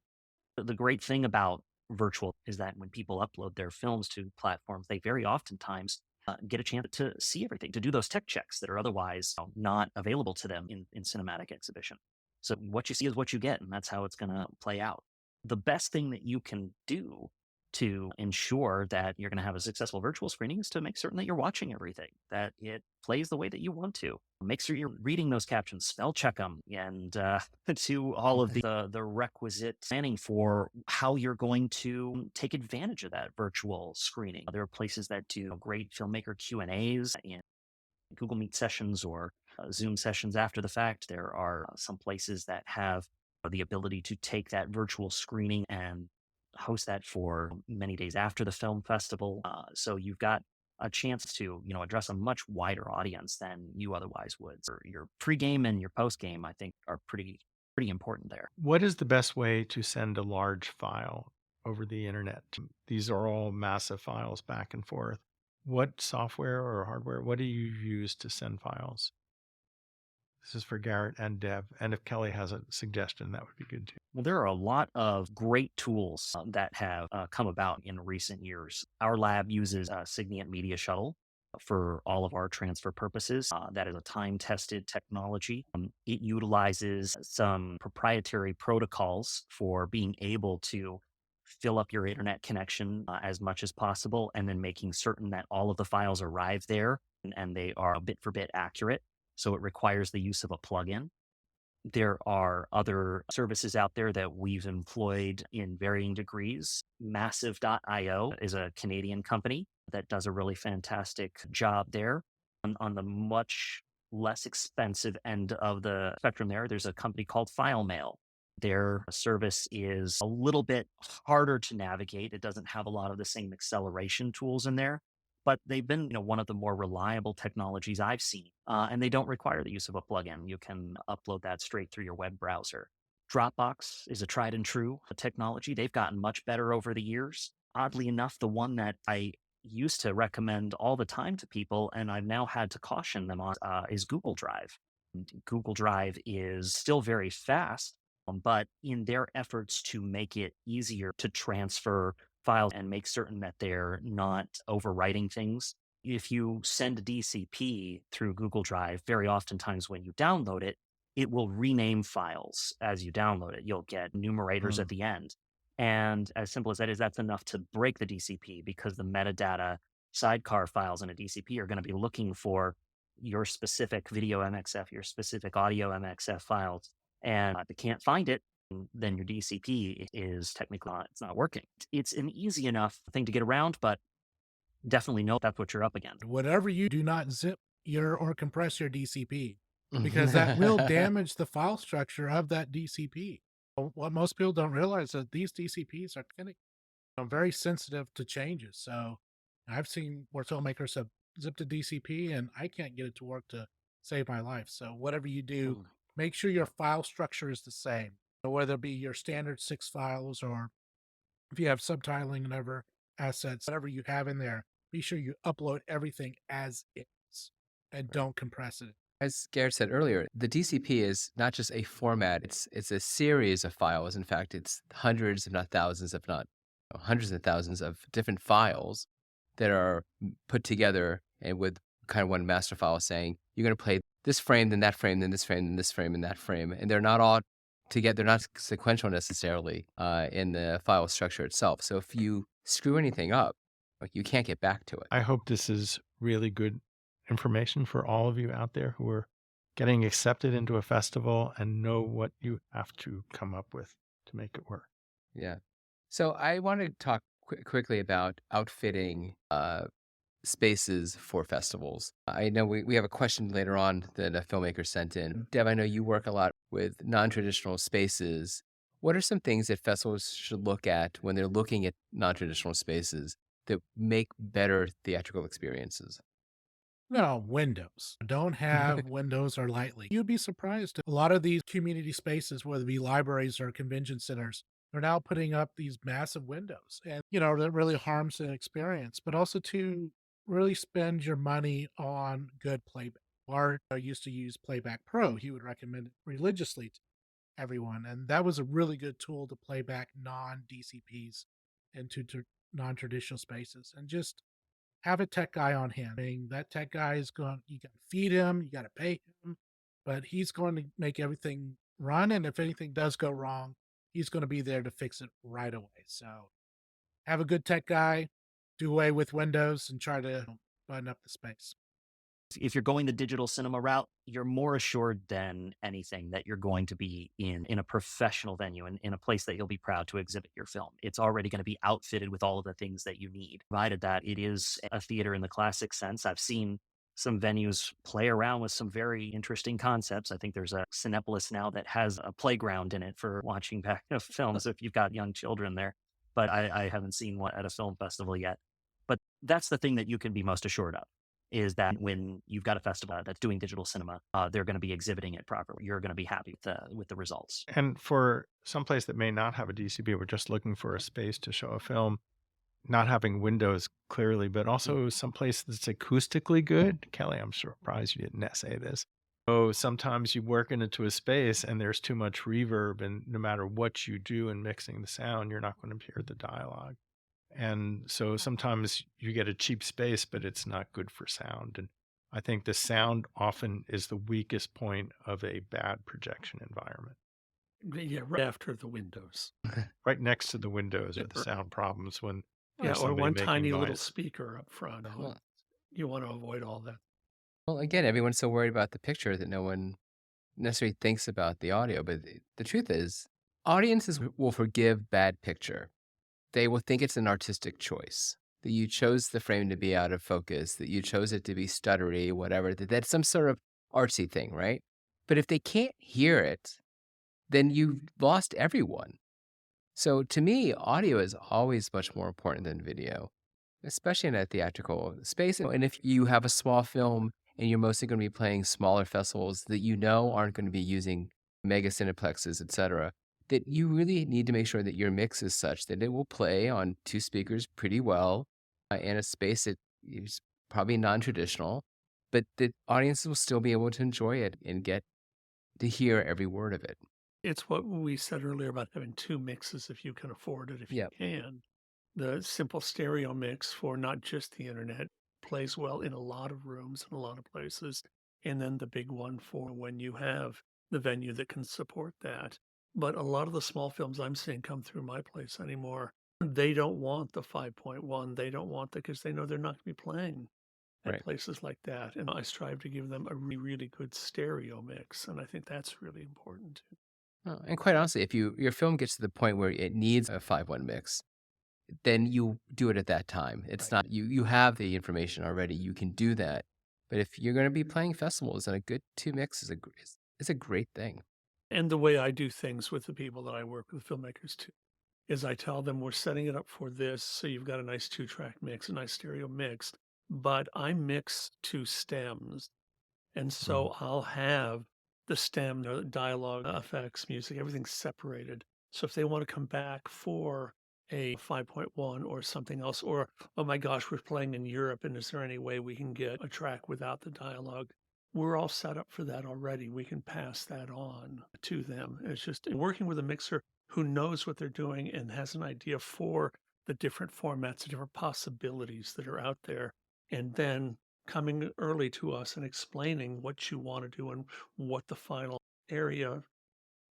The great thing about virtual is that when people upload their films to platforms, they very oftentimes get a chance to see everything, to do those tech checks that are otherwise not available to them in cinematic exhibition. So what you see is what you get, and that's how it's going to play out. The best thing that you can do to ensure that you're going to have a successful virtual screening is to make certain that you're watching everything, that it plays the way that you want to. Make sure you're reading those captions, spell check them, and to all of the requisite planning for how you're going to take advantage of that virtual screening. There are places that do great filmmaker Q&As in Google Meet sessions or Zoom sessions after the fact. There are some places that have the ability to take that virtual screening and host that for many days after the film festival. So you've got a chance to, address a much wider audience than you otherwise would. So your pregame and your postgame, I think, are pretty important there. What is the best way to send a large file over the internet? These are all massive files back and forth. What software or hardware, what do you use to send files? This is for Garrett and Deb. And if Kelly has a suggestion, that would be good too. Well, there are a lot of great tools that have come about in recent years. Our lab uses Signiant Media Shuttle for all of our transfer purposes. That is a time-tested technology. It utilizes some proprietary protocols for being able to fill up your internet connection as much as possible, and then making certain that all of the files arrive there and they are bit for bit accurate. So it requires the use of a plugin. There are other services out there that we've employed in varying degrees. Massive.io is a Canadian company that does a really fantastic job there. On the much less expensive end of the spectrum there's a company called FileMail. Their service is a little bit harder to navigate. It doesn't have a lot of the same acceleration tools in there, but they've been, one of the more reliable technologies I've seen. And they don't require the use of a plugin. You can upload that straight through your web browser. Dropbox is a tried and true technology. They've gotten much better over the years. Oddly enough, the one that I used to recommend all the time to people, and I've now had to caution them on, is Google Drive. And Google Drive is still very fast, but in their efforts to make it easier to transfer files and make certain that they're not overwriting things. If you send a DCP through Google Drive, very oftentimes when you download it, it will rename files as you download it. You'll get numerators at the end. And as simple as that is, that's enough to break the DCP, because the metadata sidecar files in a DCP are going to be looking for your specific video MXF, your specific audio MXF files. And if they can't find it, then your DCP is technically it's not working. It's an easy enough thing to get around, but definitely know that's what you're up against. Whatever you do, not zip your or compress your DCP, because that will damage the file structure of that DCP. What most people don't realize is that these DCPs are kind of very sensitive to changes. So I've seen where filmmakers have zipped a DCP and I can't get it to work to save my life. So whatever you do, make sure your file structure is the same. So whether it be your standard 6 files, or if you have subtitling and other assets, whatever you have in there, be sure you upload everything as is and don't compress it. As Garrett said earlier, the DCP is not just a format, it's a series of files. In fact, it's hundreds, if not thousands, if not hundreds of thousands of different files that are put together and with kind of one master file saying, you're going to play this frame, then that frame, then this frame, then this frame, and that frame. And they're not all together, they're not sequential necessarily in the file structure itself. So if you screw anything up, you can't get back to it. I hope this is really good information for all of you out there who are getting accepted into a festival and know what you have to come up with to make it work. Yeah. So I want to talk quickly about outfitting spaces for festivals. I know we have a question later on that a filmmaker sent in. Deb, I know you work a lot with non-traditional spaces. What are some things that festivals should look at when they're looking at non-traditional spaces that make better theatrical experiences? No, windows. Don't have windows or lightly. You'd be surprised. A lot of these community spaces, whether it be libraries or convention centers, are now putting up these massive windows. And, that really harms the experience. But also to really spend your money on good playback. Bart used to use Playback Pro. He would recommend it religiously to everyone. And that was a really good tool to play back non-DCPs into non-traditional spaces. And just have a tech guy on hand. I mean, that tech guy is you got to feed him, you got to pay him, but he's going to make everything run. And if anything does go wrong, he's going to be there to fix it right away. So have a good tech guy, do away with Windows, and try to button up the space. If you're going the digital cinema route, you're more assured than anything that you're going to be in a professional venue and in a place that you'll be proud to exhibit your film. It's already going to be outfitted with all of the things that you need, provided that it is a theater in the classic sense. I've seen some venues play around with some very interesting concepts. I think there's a Cinepolis now that has a playground in it for watching back films if you've got young children there. But I haven't seen one at a film festival yet. But that's the thing that you can be most assured of is that when you've got a festival that's doing digital cinema, they're going to be exhibiting it properly. You're going to be happy with the results. And for someplace that may not have a DCP, we're just looking for a space to show a film, not having windows clearly, but also someplace that's acoustically good. Kelly, I'm surprised you didn't say this. So sometimes you work into a space and there's too much reverb, and no matter what you do in mixing the sound, you're not going to hear the dialogue. And so sometimes you get a cheap space, but it's not good for sound. And I think the sound often is the weakest point of a bad projection environment. Yeah, right after the windows. Right next to the windows are the Yeah. sound problems when Yeah, there's or somebody one making tiny little noise. speaker up front. Well, You want to avoid all that. well, again, everyone's so worried about the picture that no one necessarily thinks about the audio. But the truth is, audiences will forgive bad picture. They will think it's an artistic choice, that you chose the frame to be out of focus, that you chose it to be stuttery, whatever, that's some sort of artsy thing, right? But if they can't hear it, then you've lost everyone. So to me, audio is always much more important than video, especially in a theatrical space. And if you have a small film and you're mostly going to be playing smaller festivals that you know aren't going to be using mega cineplexes, et cetera, that you really need to make sure that your mix is such that it will play on two speakers pretty well in a space that is probably non-traditional, but the audiences will still be able to enjoy it and get to hear every word of it. It's what we said earlier about having two mixes if you can afford it, if you Yep. can. The simple stereo mix for not just the internet plays well in a lot of rooms in a lot of places. And then the big one for when you have the venue that can support that. But a lot of the small films I'm seeing come through my place anymore, they don't want the 5.1. They don't want that because they know they're not going to be playing at Right. places like that. And I strive to give them a really, really good stereo mix. And I think that's really important too. And quite honestly, if your film gets to the point where it needs a 5-1 mix, then you do it at that time. It's Right. not you have the information already. You can do that. But if you're going to be playing festivals, then a good two mix is a great thing. And the way I do things with the people that I work with, filmmakers too, is I tell them we're setting it up for this. So you've got a nice 2-track mix, a nice stereo mix, but I mix two stems. And Mhm. so I'll have the stem, the dialogue, effects, music, everything separated. So if they want to come back for a 5.1 or something else, or, oh my gosh, we're playing in Europe, and is there any way we can get a track without the dialogue? We're all set up for that already. We can pass that on to them. It's just working with a mixer who knows what they're doing and has an idea for the different formats, the different possibilities that are out there. And then coming early to us and explaining what you want to do and what the final area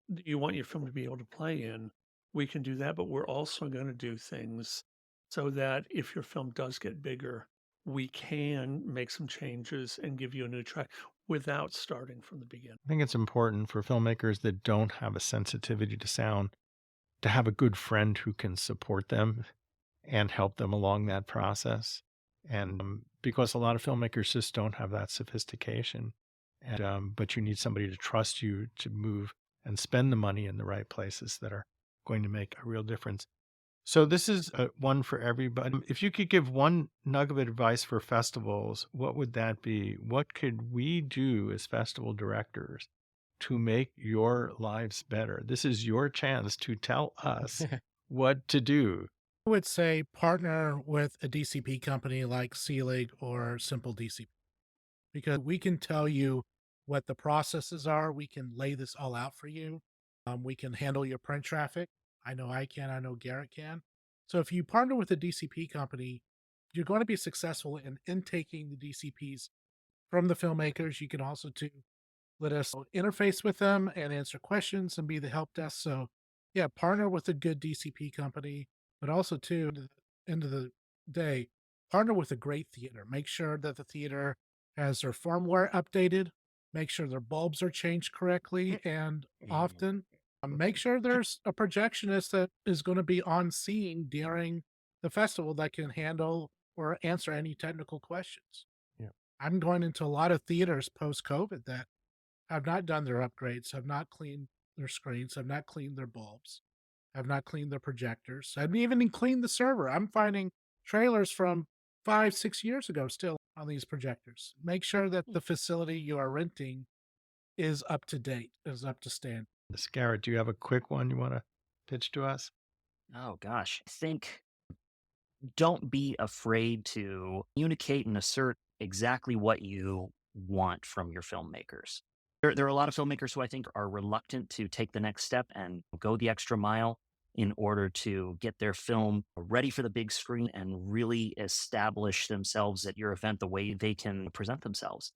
that you want your film to be able to play in, we can do that. But we're also going to do things so that if your film does get bigger, we can make some changes and give you a new track without starting from the beginning. I think it's important for filmmakers that don't have a sensitivity to sound to have a good friend who can support them and help them along that process. And because a lot of filmmakers just don't have that sophistication, and, but you need somebody to trust you to move and spend the money in the right places that are going to make a real difference. So this is one for everybody. If you could give one nugget of advice for festivals, what would that be? What could we do as festival directors to make your lives better? This is your chance to tell us what to do. I would say partner with a DCP company like Sealig or Simple DCP because we can tell you what the processes are. We can lay this all out for you. We can handle your print traffic. I know I can. I know Garrett can. So if you partner with a DCP company, you're going to be successful in intaking the DCPs from the filmmakers. You can also let us interface with them and answer questions and be the help desk. So yeah, partner with a good DCP company, but also too, end of the day, partner with a great theater. Make sure that the theater has their firmware updated. Make sure their bulbs are changed correctly and often. Make sure there's a projectionist that is going to be on scene during the festival that can handle or answer any technical questions. Yeah. I'm going into a lot of theaters post COVID that have not done their upgrades, have not cleaned their screens, have not cleaned their bulbs, have not cleaned their projectors, have even cleaned the server. I'm finding trailers from 5, 6 years ago still on these projectors. Make sure that the facility you are renting is up to date, is up to standard. Garrett, do you have a quick one you want to pitch to us? Oh gosh, I think don't be afraid to communicate and assert exactly what you want from your filmmakers. There are a lot of filmmakers who I think are reluctant to take the next step and go the extra mile in order to get their film ready for the big screen and really establish themselves at your event the way they can present themselves.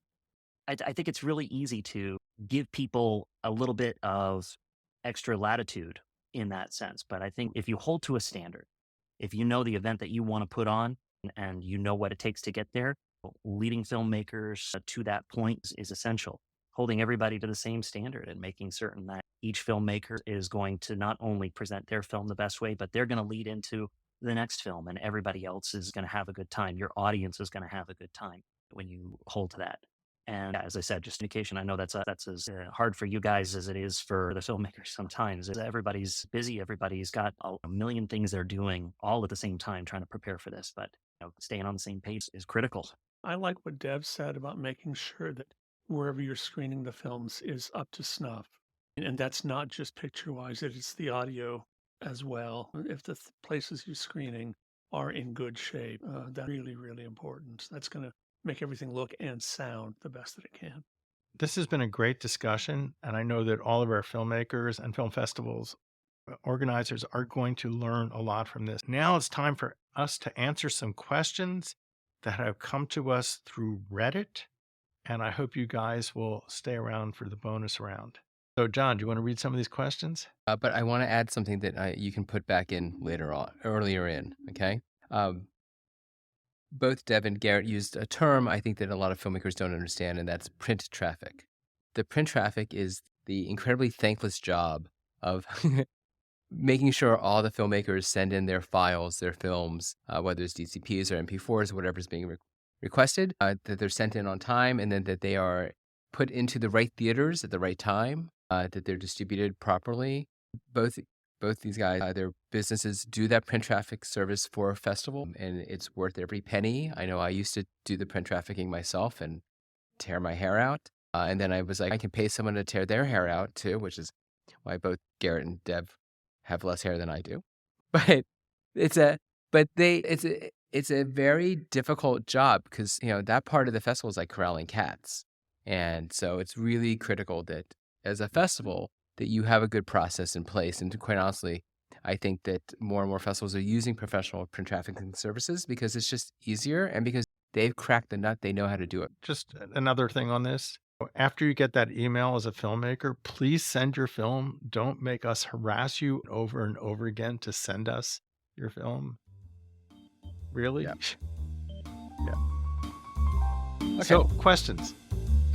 I think it's really easy to give people a little bit of extra latitude in that sense. But I think if you hold to a standard, if you know the event that you want to put on and you know what it takes to get there, leading filmmakers to that point is essential. Holding everybody to the same standard and making certain that each filmmaker is going to not only present their film the best way, but they're going to lead into the next film and everybody else is going to have a good time. Your audience is going to have a good time when you hold to that. And as I said, just communication. I know that's as hard for you guys as it is for the filmmakers sometimes. Everybody's busy. Everybody's got a million things they're doing all at the same time trying to prepare for this. But staying on the same page is critical. I like what Dev said about making sure that wherever you're screening the films is up to snuff. And that's not just picture wise, it's the audio as well. If the places you're screening are in good shape, that's really, really important. That's going to make everything look and sound the best that it can. This has been a great discussion, and I know that all of our filmmakers and film festivals organizers are going to learn a lot from this. Now it's time for us to answer some questions that have come to us through Reddit, and I hope you guys will stay around for the bonus round. So, John, do you want to read some of these questions? But I want to add something that you can put back in later on, earlier in, okay? Both Deb and Garrett used a term I think that a lot of filmmakers don't understand, and that's print traffic. The print traffic is the incredibly thankless job of making sure all the filmmakers send in their files, their films, whether it's DCPs or MP4s, whatever's being requested, that they're sent in on time, and then that they are put into the right theaters at the right time, that they're distributed properly. Both these guys, their businesses do that print traffic service for a festival, and it's worth every penny. I know I used to do the print trafficking myself and tear my hair out. And then I was like, I can pay someone to tear their hair out too, which is why both Garrett and Deb have less hair than I do. But it's a very difficult job because, that part of the festival is like corralling cats. And so it's really critical that as a festival, that you have a good process in place. And quite honestly, I think that more and more festivals are using professional print trafficking services because it's just easier and because they've cracked the nut, they know how to do it. Just another thing on this. After you get that email as a filmmaker, please send your film. Don't make us harass you over and over again to send us your film. Really? Yeah. Okay. So, questions.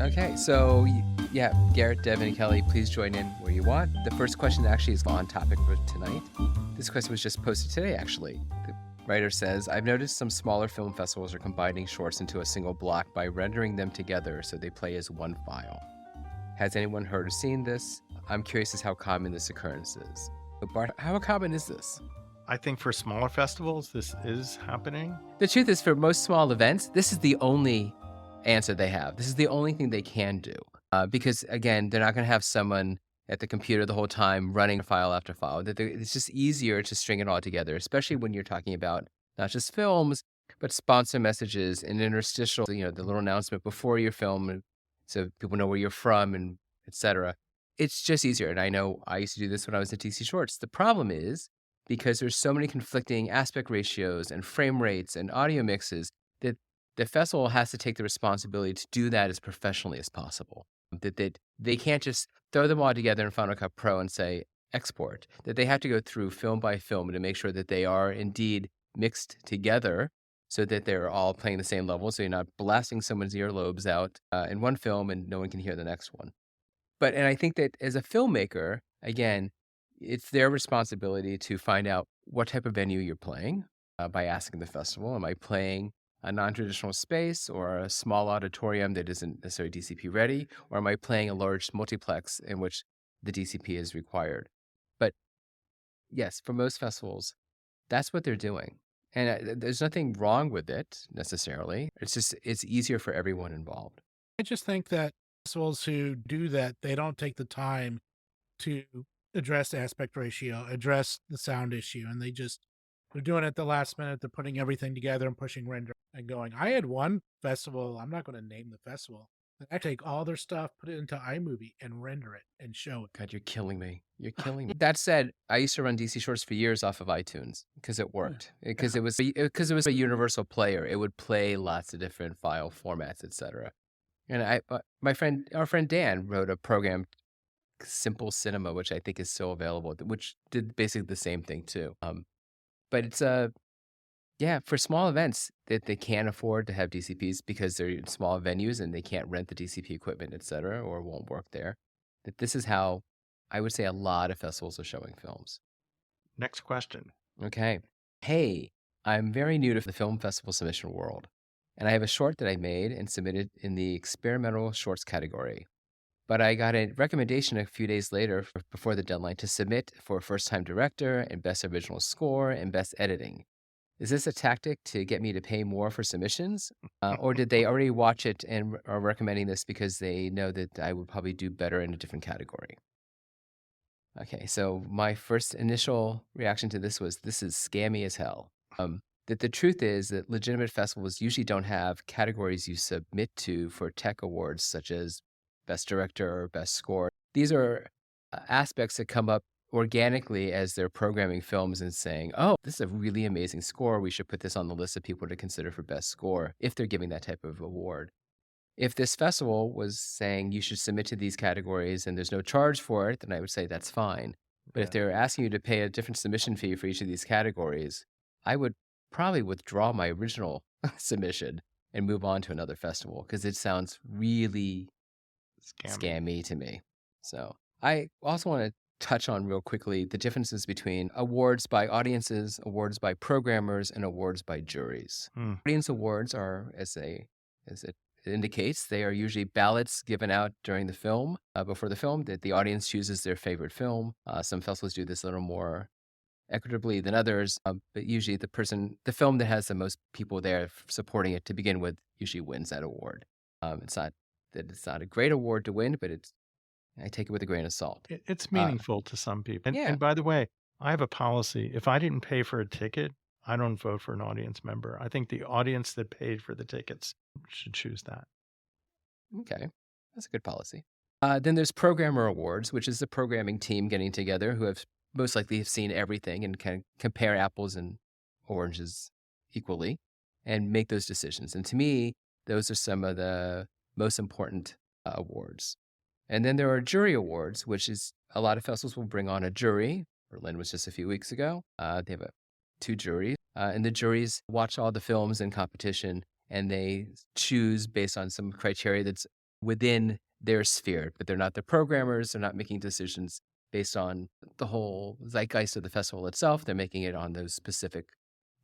Okay, so yeah, Garrett, Devin, and Kelly, please join in where you want. The first question actually is on topic for tonight. This question was just posted today, actually. The writer says, I've noticed some smaller film festivals are combining shorts into a single block by rendering them together so they play as one file. Has anyone heard or seen this? I'm curious as how common this occurrence is. So Bart, how common is this? I think for smaller festivals, this is happening. The truth is, for most small events, this is the only answer they have. This is the only thing they can do. Because, again, they're not going to have someone at the computer the whole time running file after file. It's just easier to string it all together, especially when you're talking about not just films, but sponsor messages and interstitial, the little announcement before your film so people know where you're from and etc. It's just easier. And I know I used to do this when I was at DC Shorts. The problem is because there's so many conflicting aspect ratios and frame rates and audio mixes that the festival has to take the responsibility to do that as professionally as possible. That they can't just throw them all together in Final Cut Pro and say export. That they have to go through film by film to make sure that they are indeed mixed together so that they're all playing the same level, so you're not blasting someone's earlobes out in one film and no one can hear the next one. And I think that as a filmmaker, again, it's their responsibility to find out what type of venue you're playing by asking the festival. Am I playing a non-traditional space or a small auditorium that isn't necessarily DCP ready? Or am I playing a large multiplex in which the DCP is required? But yes, for most festivals, that's what they're doing. And there's nothing wrong with it necessarily. It's just, it's easier for everyone involved. I just think that festivals who do that, they don't take the time to address the aspect ratio, address the sound issue, and they're doing it at the last minute. They're putting everything together and pushing render and going. I had one festival, I'm not going to name the festival. I take all their stuff, put it into iMovie and render it and show it. God, you're killing me. You're killing me. That said, I used to run DC Shorts for years off of iTunes because it worked. Because it was a universal player. It would play lots of different file formats, etc. And our friend Dan wrote a program, Simple Cinema, which I think is still available, which did basically the same thing too. But it's for small events that they can't afford to have DCPs because they're in small venues and they can't rent the DCP equipment, et cetera, or it won't work there. That this is how I would say a lot of festivals are showing films. Next question. Okay. Hey, I'm very new to the film festival submission world, and I have a short that I made and submitted in the experimental shorts category. But I got a recommendation a few days later before the deadline to submit for first time director and best original score and best editing. Is this a tactic to get me to pay more for submissions? Or did they already watch it and are recommending this because they know that I would probably do better in a different category? Okay, so my first initial reaction to this was, this is scammy as hell. That the truth is that legitimate festivals usually don't have categories you submit to for tech awards, such as best director or best score. These are aspects that come up organically as they're programming films and saying, oh, this is a really amazing score. We should put this on the list of people to consider for best score if they're giving that type of award. If this festival was saying you should submit to these categories and there's no charge for it, then I would say that's fine. But if they're asking you to pay a different submission fee for each of these categories, I would probably withdraw my original submission and move on to another festival because it sounds really scammy to me. So I also want to touch on real quickly the differences between awards by audiences, awards by programmers, and awards by juries. Audience awards are, as it indicates, they are usually ballots given out during the film, before the film, that the audience chooses their favorite film. Some festivals do this a little more equitably than others, but usually the film that has the most people there supporting it to begin with usually wins that award. It's not a great award to win, but I take it with a grain of salt. It's meaningful to some people. Yeah. And by the way, I have a policy. If I didn't pay for a ticket, I don't vote for an audience member. I think the audience that paid for the tickets should choose that. Okay, that's a good policy. Then there's programmer awards, which is the programming team getting together who have most likely have seen everything and can compare apples and oranges equally and make those decisions. And to me, those are some of the most important awards. And then there are jury awards, which is a lot of festivals will bring on a jury. Berlin was just a few weeks ago. They have 2 juries, and the juries watch all the films in competition, and they choose based on some criteria that's within their sphere. But they're not the programmers. They're not making decisions based on the whole zeitgeist of the festival itself. They're making it on those specific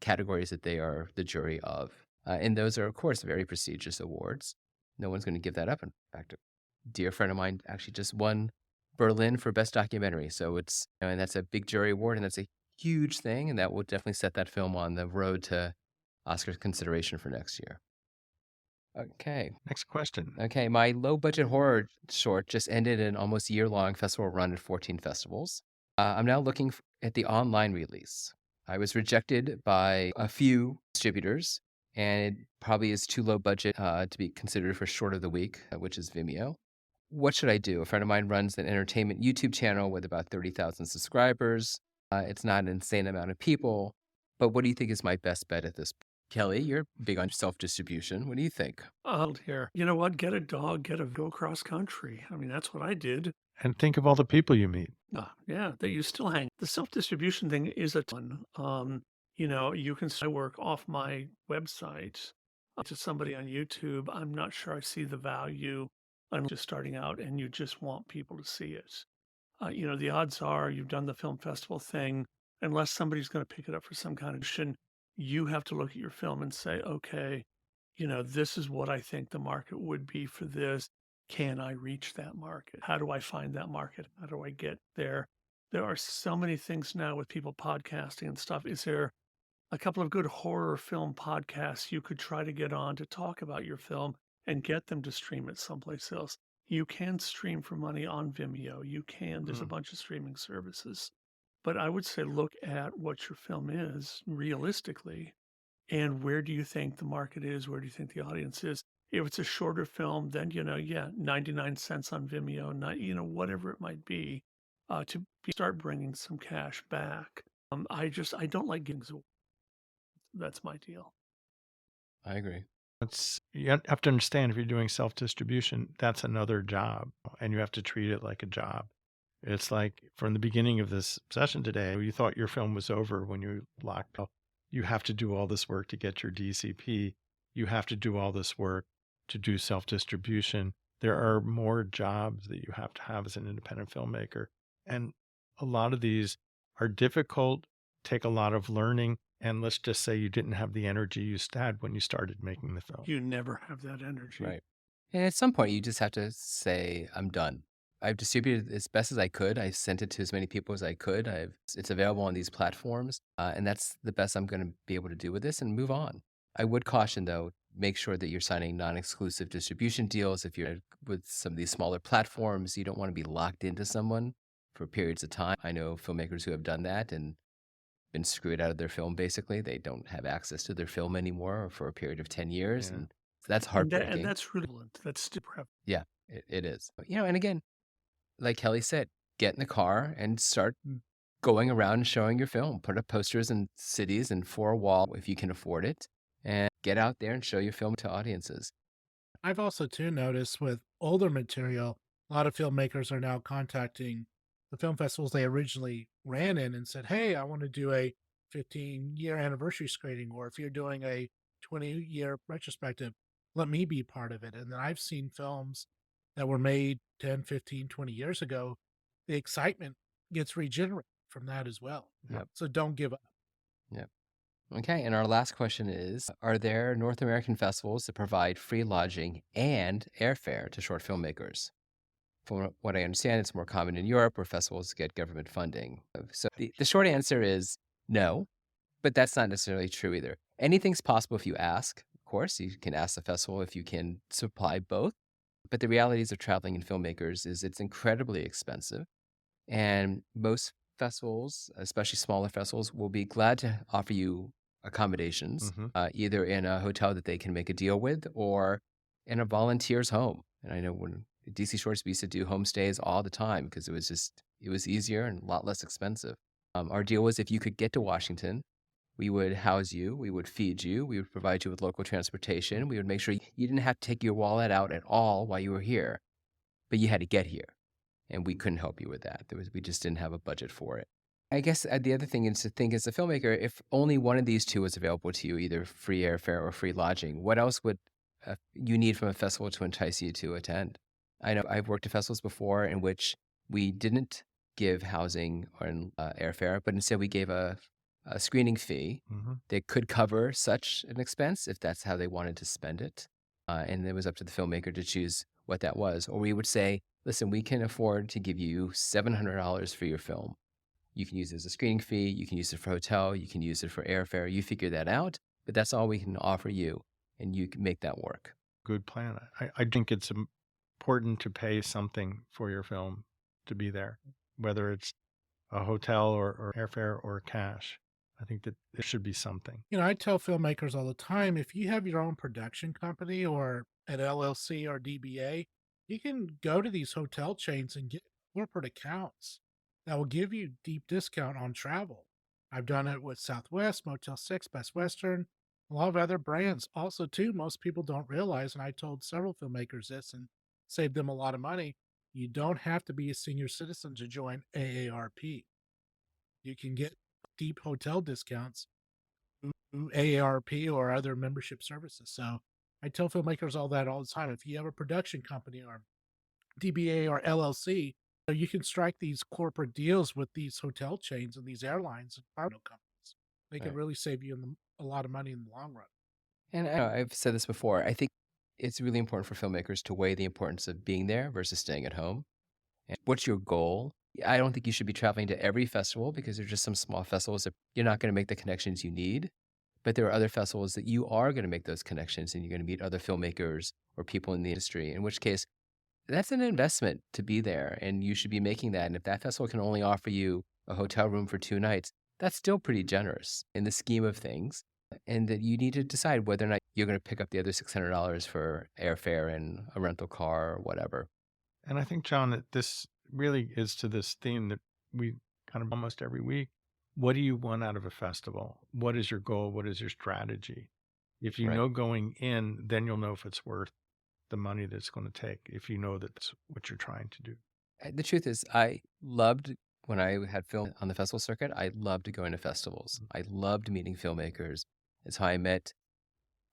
categories that they are the jury of. And those are, of course, very prestigious awards. No one's going to give that up. In fact, a dear friend of mine actually just won Berlin for Best Documentary. So and that's a big jury award, and that's a huge thing, and that will definitely set that film on the road to Oscar consideration for next year. Okay. Next question. Okay, my low-budget horror short just ended an almost year-long festival run at 14 festivals. I'm now looking at the online release. I was rejected by a few distributors, and it probably is too low budget to be considered for short of the week, which is Vimeo. What should I do? A friend of mine runs an entertainment YouTube channel with about 30,000 subscribers. It's not an insane amount of people, but what do you think is my best bet at this point? Kelly, you're big on self-distribution. What do you think? Here. You know what? Get a dog, go cross country. I mean, that's what I did. And think of all the people you meet. Yeah, that you still hang. The self-distribution thing is a ton. You can see my work off my website to somebody on YouTube. I'm not sure I see the value. I'm just starting out and you just want people to see it. The odds are you've done the film festival thing, unless somebody's going to pick it up for some kind of mission, you have to look at your film and say, okay, this is what I think the market would be for this. Can I reach that market? How do I find that market? How do I get there? There are so many things now with people podcasting and stuff. Is there a couple of good horror film podcasts you could try to get on to talk about your film and get them to stream it someplace else? You can stream for money on Vimeo. There's a Mm. bunch of streaming services. But I would say look at what your film is realistically and where do you think the market is? Where do you think the audience is? If it's a shorter film, then, 99 cents on Vimeo, not, whatever it might be, start bringing some cash back. I don't like gigs. That's my deal. I agree. You have to understand, if you're doing self-distribution, that's another job, and you have to treat it like a job. It's like from the beginning of this session today, you thought your film was over when you locked up. You have to do all this work to get your DCP. You have to do all this work to do self-distribution. There are more jobs that you have to have as an independent filmmaker. And a lot of these are difficult, take a lot of learning. And let's just say you didn't have the energy you had when you started making the film. You never have that energy. Right. And at some point, you just have to say, I'm done. I've distributed as best as I could. I sent it to as many people as I could. It's available on these platforms, and that's the best I'm going to be able to do with this and move on. I would caution, though, make sure that you're signing non-exclusive distribution deals. If you're with some of these smaller platforms, you don't want to be locked into someone for periods of time. I know filmmakers who have done that and been screwed out of their film, basically. They don't have access to their film anymore for a period of 10 years, Yeah. and so that's And heartbreaking. that's really, that's super. Yeah, it is. And again, like Kelly said, get in the car and start going around and showing your film. Put up posters in cities and for a wall if you can afford it, and get out there and show your film to audiences. I've also too noticed with older material, a lot of filmmakers are now contacting the film festivals they originally ran in and said, "Hey, I want to do a 15-year anniversary screening, or if you're doing a 20-year retrospective, let me be part of it." And then I've seen films that were made 10, 15, 20 years ago. The excitement gets regenerated from that as well. Yep. So don't give up. Yep. Okay, and our last question is, are there North American festivals that provide free lodging and airfare to short filmmakers? From what I understand, it's more common in Europe where festivals get government funding. So the short answer is no, but that's not necessarily true either. Anything's possible if you ask. Of course, you can ask the festival if you can supply both. But the realities of traveling in filmmakers is it's incredibly expensive. And most festivals, especially smaller festivals, will be glad to offer you accommodations, either in a hotel that they can make a deal with or in a volunteer's home. And I know when DC Shorts, we used to do homestays all the time because it was easier and a lot less expensive. Our deal was if you could get to Washington, we would house you, we would feed you, we would provide you with local transportation, we would make sure you didn't have to take your wallet out at all while you were here, but you had to get here. And we couldn't help you with that. We just didn't have a budget for it. I guess the other thing is to think as a filmmaker, if only one of these two was available to you, either free airfare or free lodging, what else would you need from a festival to entice you to attend? I know I've worked at festivals before in which we didn't give housing or airfare, but instead we gave a screening fee that could cover such an expense if that's how they wanted to spend it. And it was up to the filmmaker to choose what that was. Or we would say, listen, we can afford to give you $700 for your film. You can use it as a screening fee. You can use it for hotel. You can use it for airfare. You figure that out, but that's all we can offer you, and you can make that work. Good plan. I think it's important to pay something for your film to be there, whether it's a hotel or airfare or cash. I think that there should be something. I tell filmmakers all the time, if you have your own production company or an LLC or DBA, you can go to these hotel chains and get corporate accounts that will give you deep discount on travel. I've done it with Southwest, Motel 6, Best Western, a lot of other brands. Also, too, most people don't realize, and I told several filmmakers this and saved them a lot of money, you don't have to be a senior citizen to join AARP. You can get deep hotel discounts AARP or other membership services. So I tell filmmakers all the time. If you have a production company or DBA or LLC, you can strike these corporate deals with these hotel chains and these airlines and cargo companies. They can Right. really save you a lot of money in the long run. And I've said this before. I think it's really important for filmmakers to weigh the importance of being there versus staying at home. And what's your goal? I don't think you should be traveling to every festival because there's just some small festivals that you're not going to make the connections you need. But there are other festivals that you are going to make those connections and you're going to meet other filmmakers or people in the industry, in which case that's an investment to be there and you should be making that. And if that festival can only offer you a hotel room for 2 nights, that's still pretty generous in the scheme of things. And that you need to decide whether or not you're going to pick up the other $600 for airfare and a rental car or whatever. And I think, John, that this really is to this theme that we kind of almost every week. What do you want out of a festival? What is your goal? What is your strategy? If you Right. know going in, then you'll know if it's worth the money that's going to take, if you know that's what you're trying to do. The truth is, I loved when I had film on the festival circuit. I loved going to festivals. I loved meeting filmmakers. It's how I met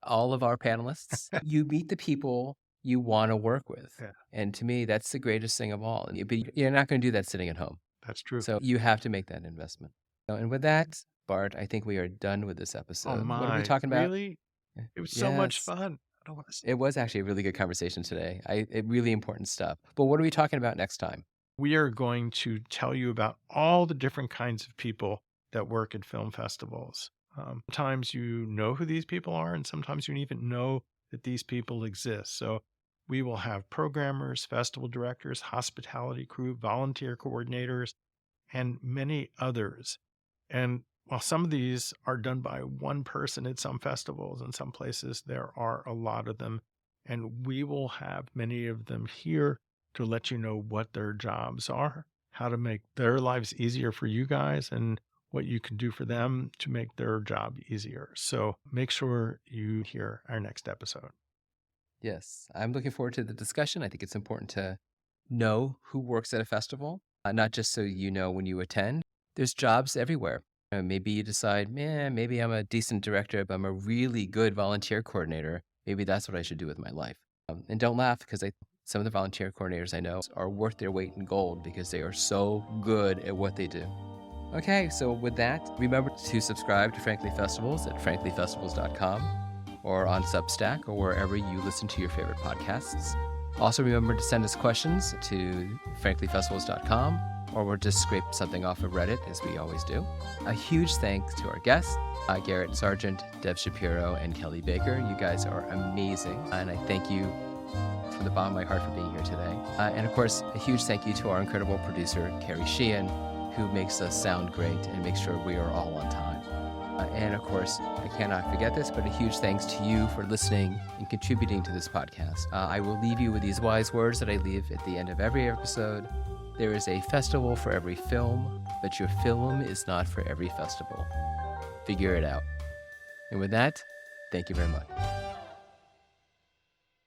all of our panelists. You meet the people you want to work with. Yeah. And to me, that's the greatest thing of all. But you're not going to do that sitting at home. That's true. So you have to make that investment. And with that, Bart, I think we are done with this episode. Oh my! What are we talking about? Really? It was so much Yes. fun. I don't want to say. It was actually a really good conversation today. Really important stuff. But what are we talking about next time? We are going to tell you about all the different kinds of people that work at film festivals. Sometimes you know who these people are, and sometimes you don't even know that these people exist. So we will have programmers, festival directors, hospitality crew, volunteer coordinators, and many others. And while some of these are done by one person at some festivals, in some places there are a lot of them. And we will have many of them here to let you know what their jobs are, how to make their lives easier for you guys, and what you can do for them to make their job easier. So make sure you hear our next episode. Yes, I'm looking forward to the discussion. I think it's important to know who works at a festival, not just so you know when you attend. There's jobs everywhere. Maybe you decide, man, maybe I'm a decent director, but I'm a really good volunteer coordinator. Maybe that's what I should do with my life. And don't laugh because some of the volunteer coordinators I know are worth their weight in gold because they are so good at what they do. Okay, so with that, remember to subscribe to Frankly Festivals at franklyfestivals.com or on Substack or wherever you listen to your favorite podcasts. Also remember to send us questions to franklyfestivals.com or we'll just scrape something off of Reddit as we always do. A huge thanks to our guests, Garrett Sargent, Dev Shapiro, and Kelly Baker. You guys are amazing, and I thank you from the bottom of my heart for being here today. And of course, a huge thank you to our incredible producer, Carrie Sheehan, who makes us sound great and makes sure we are all on time. And of course, I cannot forget this, but a huge thanks to you for listening and contributing to this podcast. I will leave you with these wise words that I leave at the end of every episode. There is a festival for every film, but your film is not for every festival. Figure it out. And with that, thank you very much.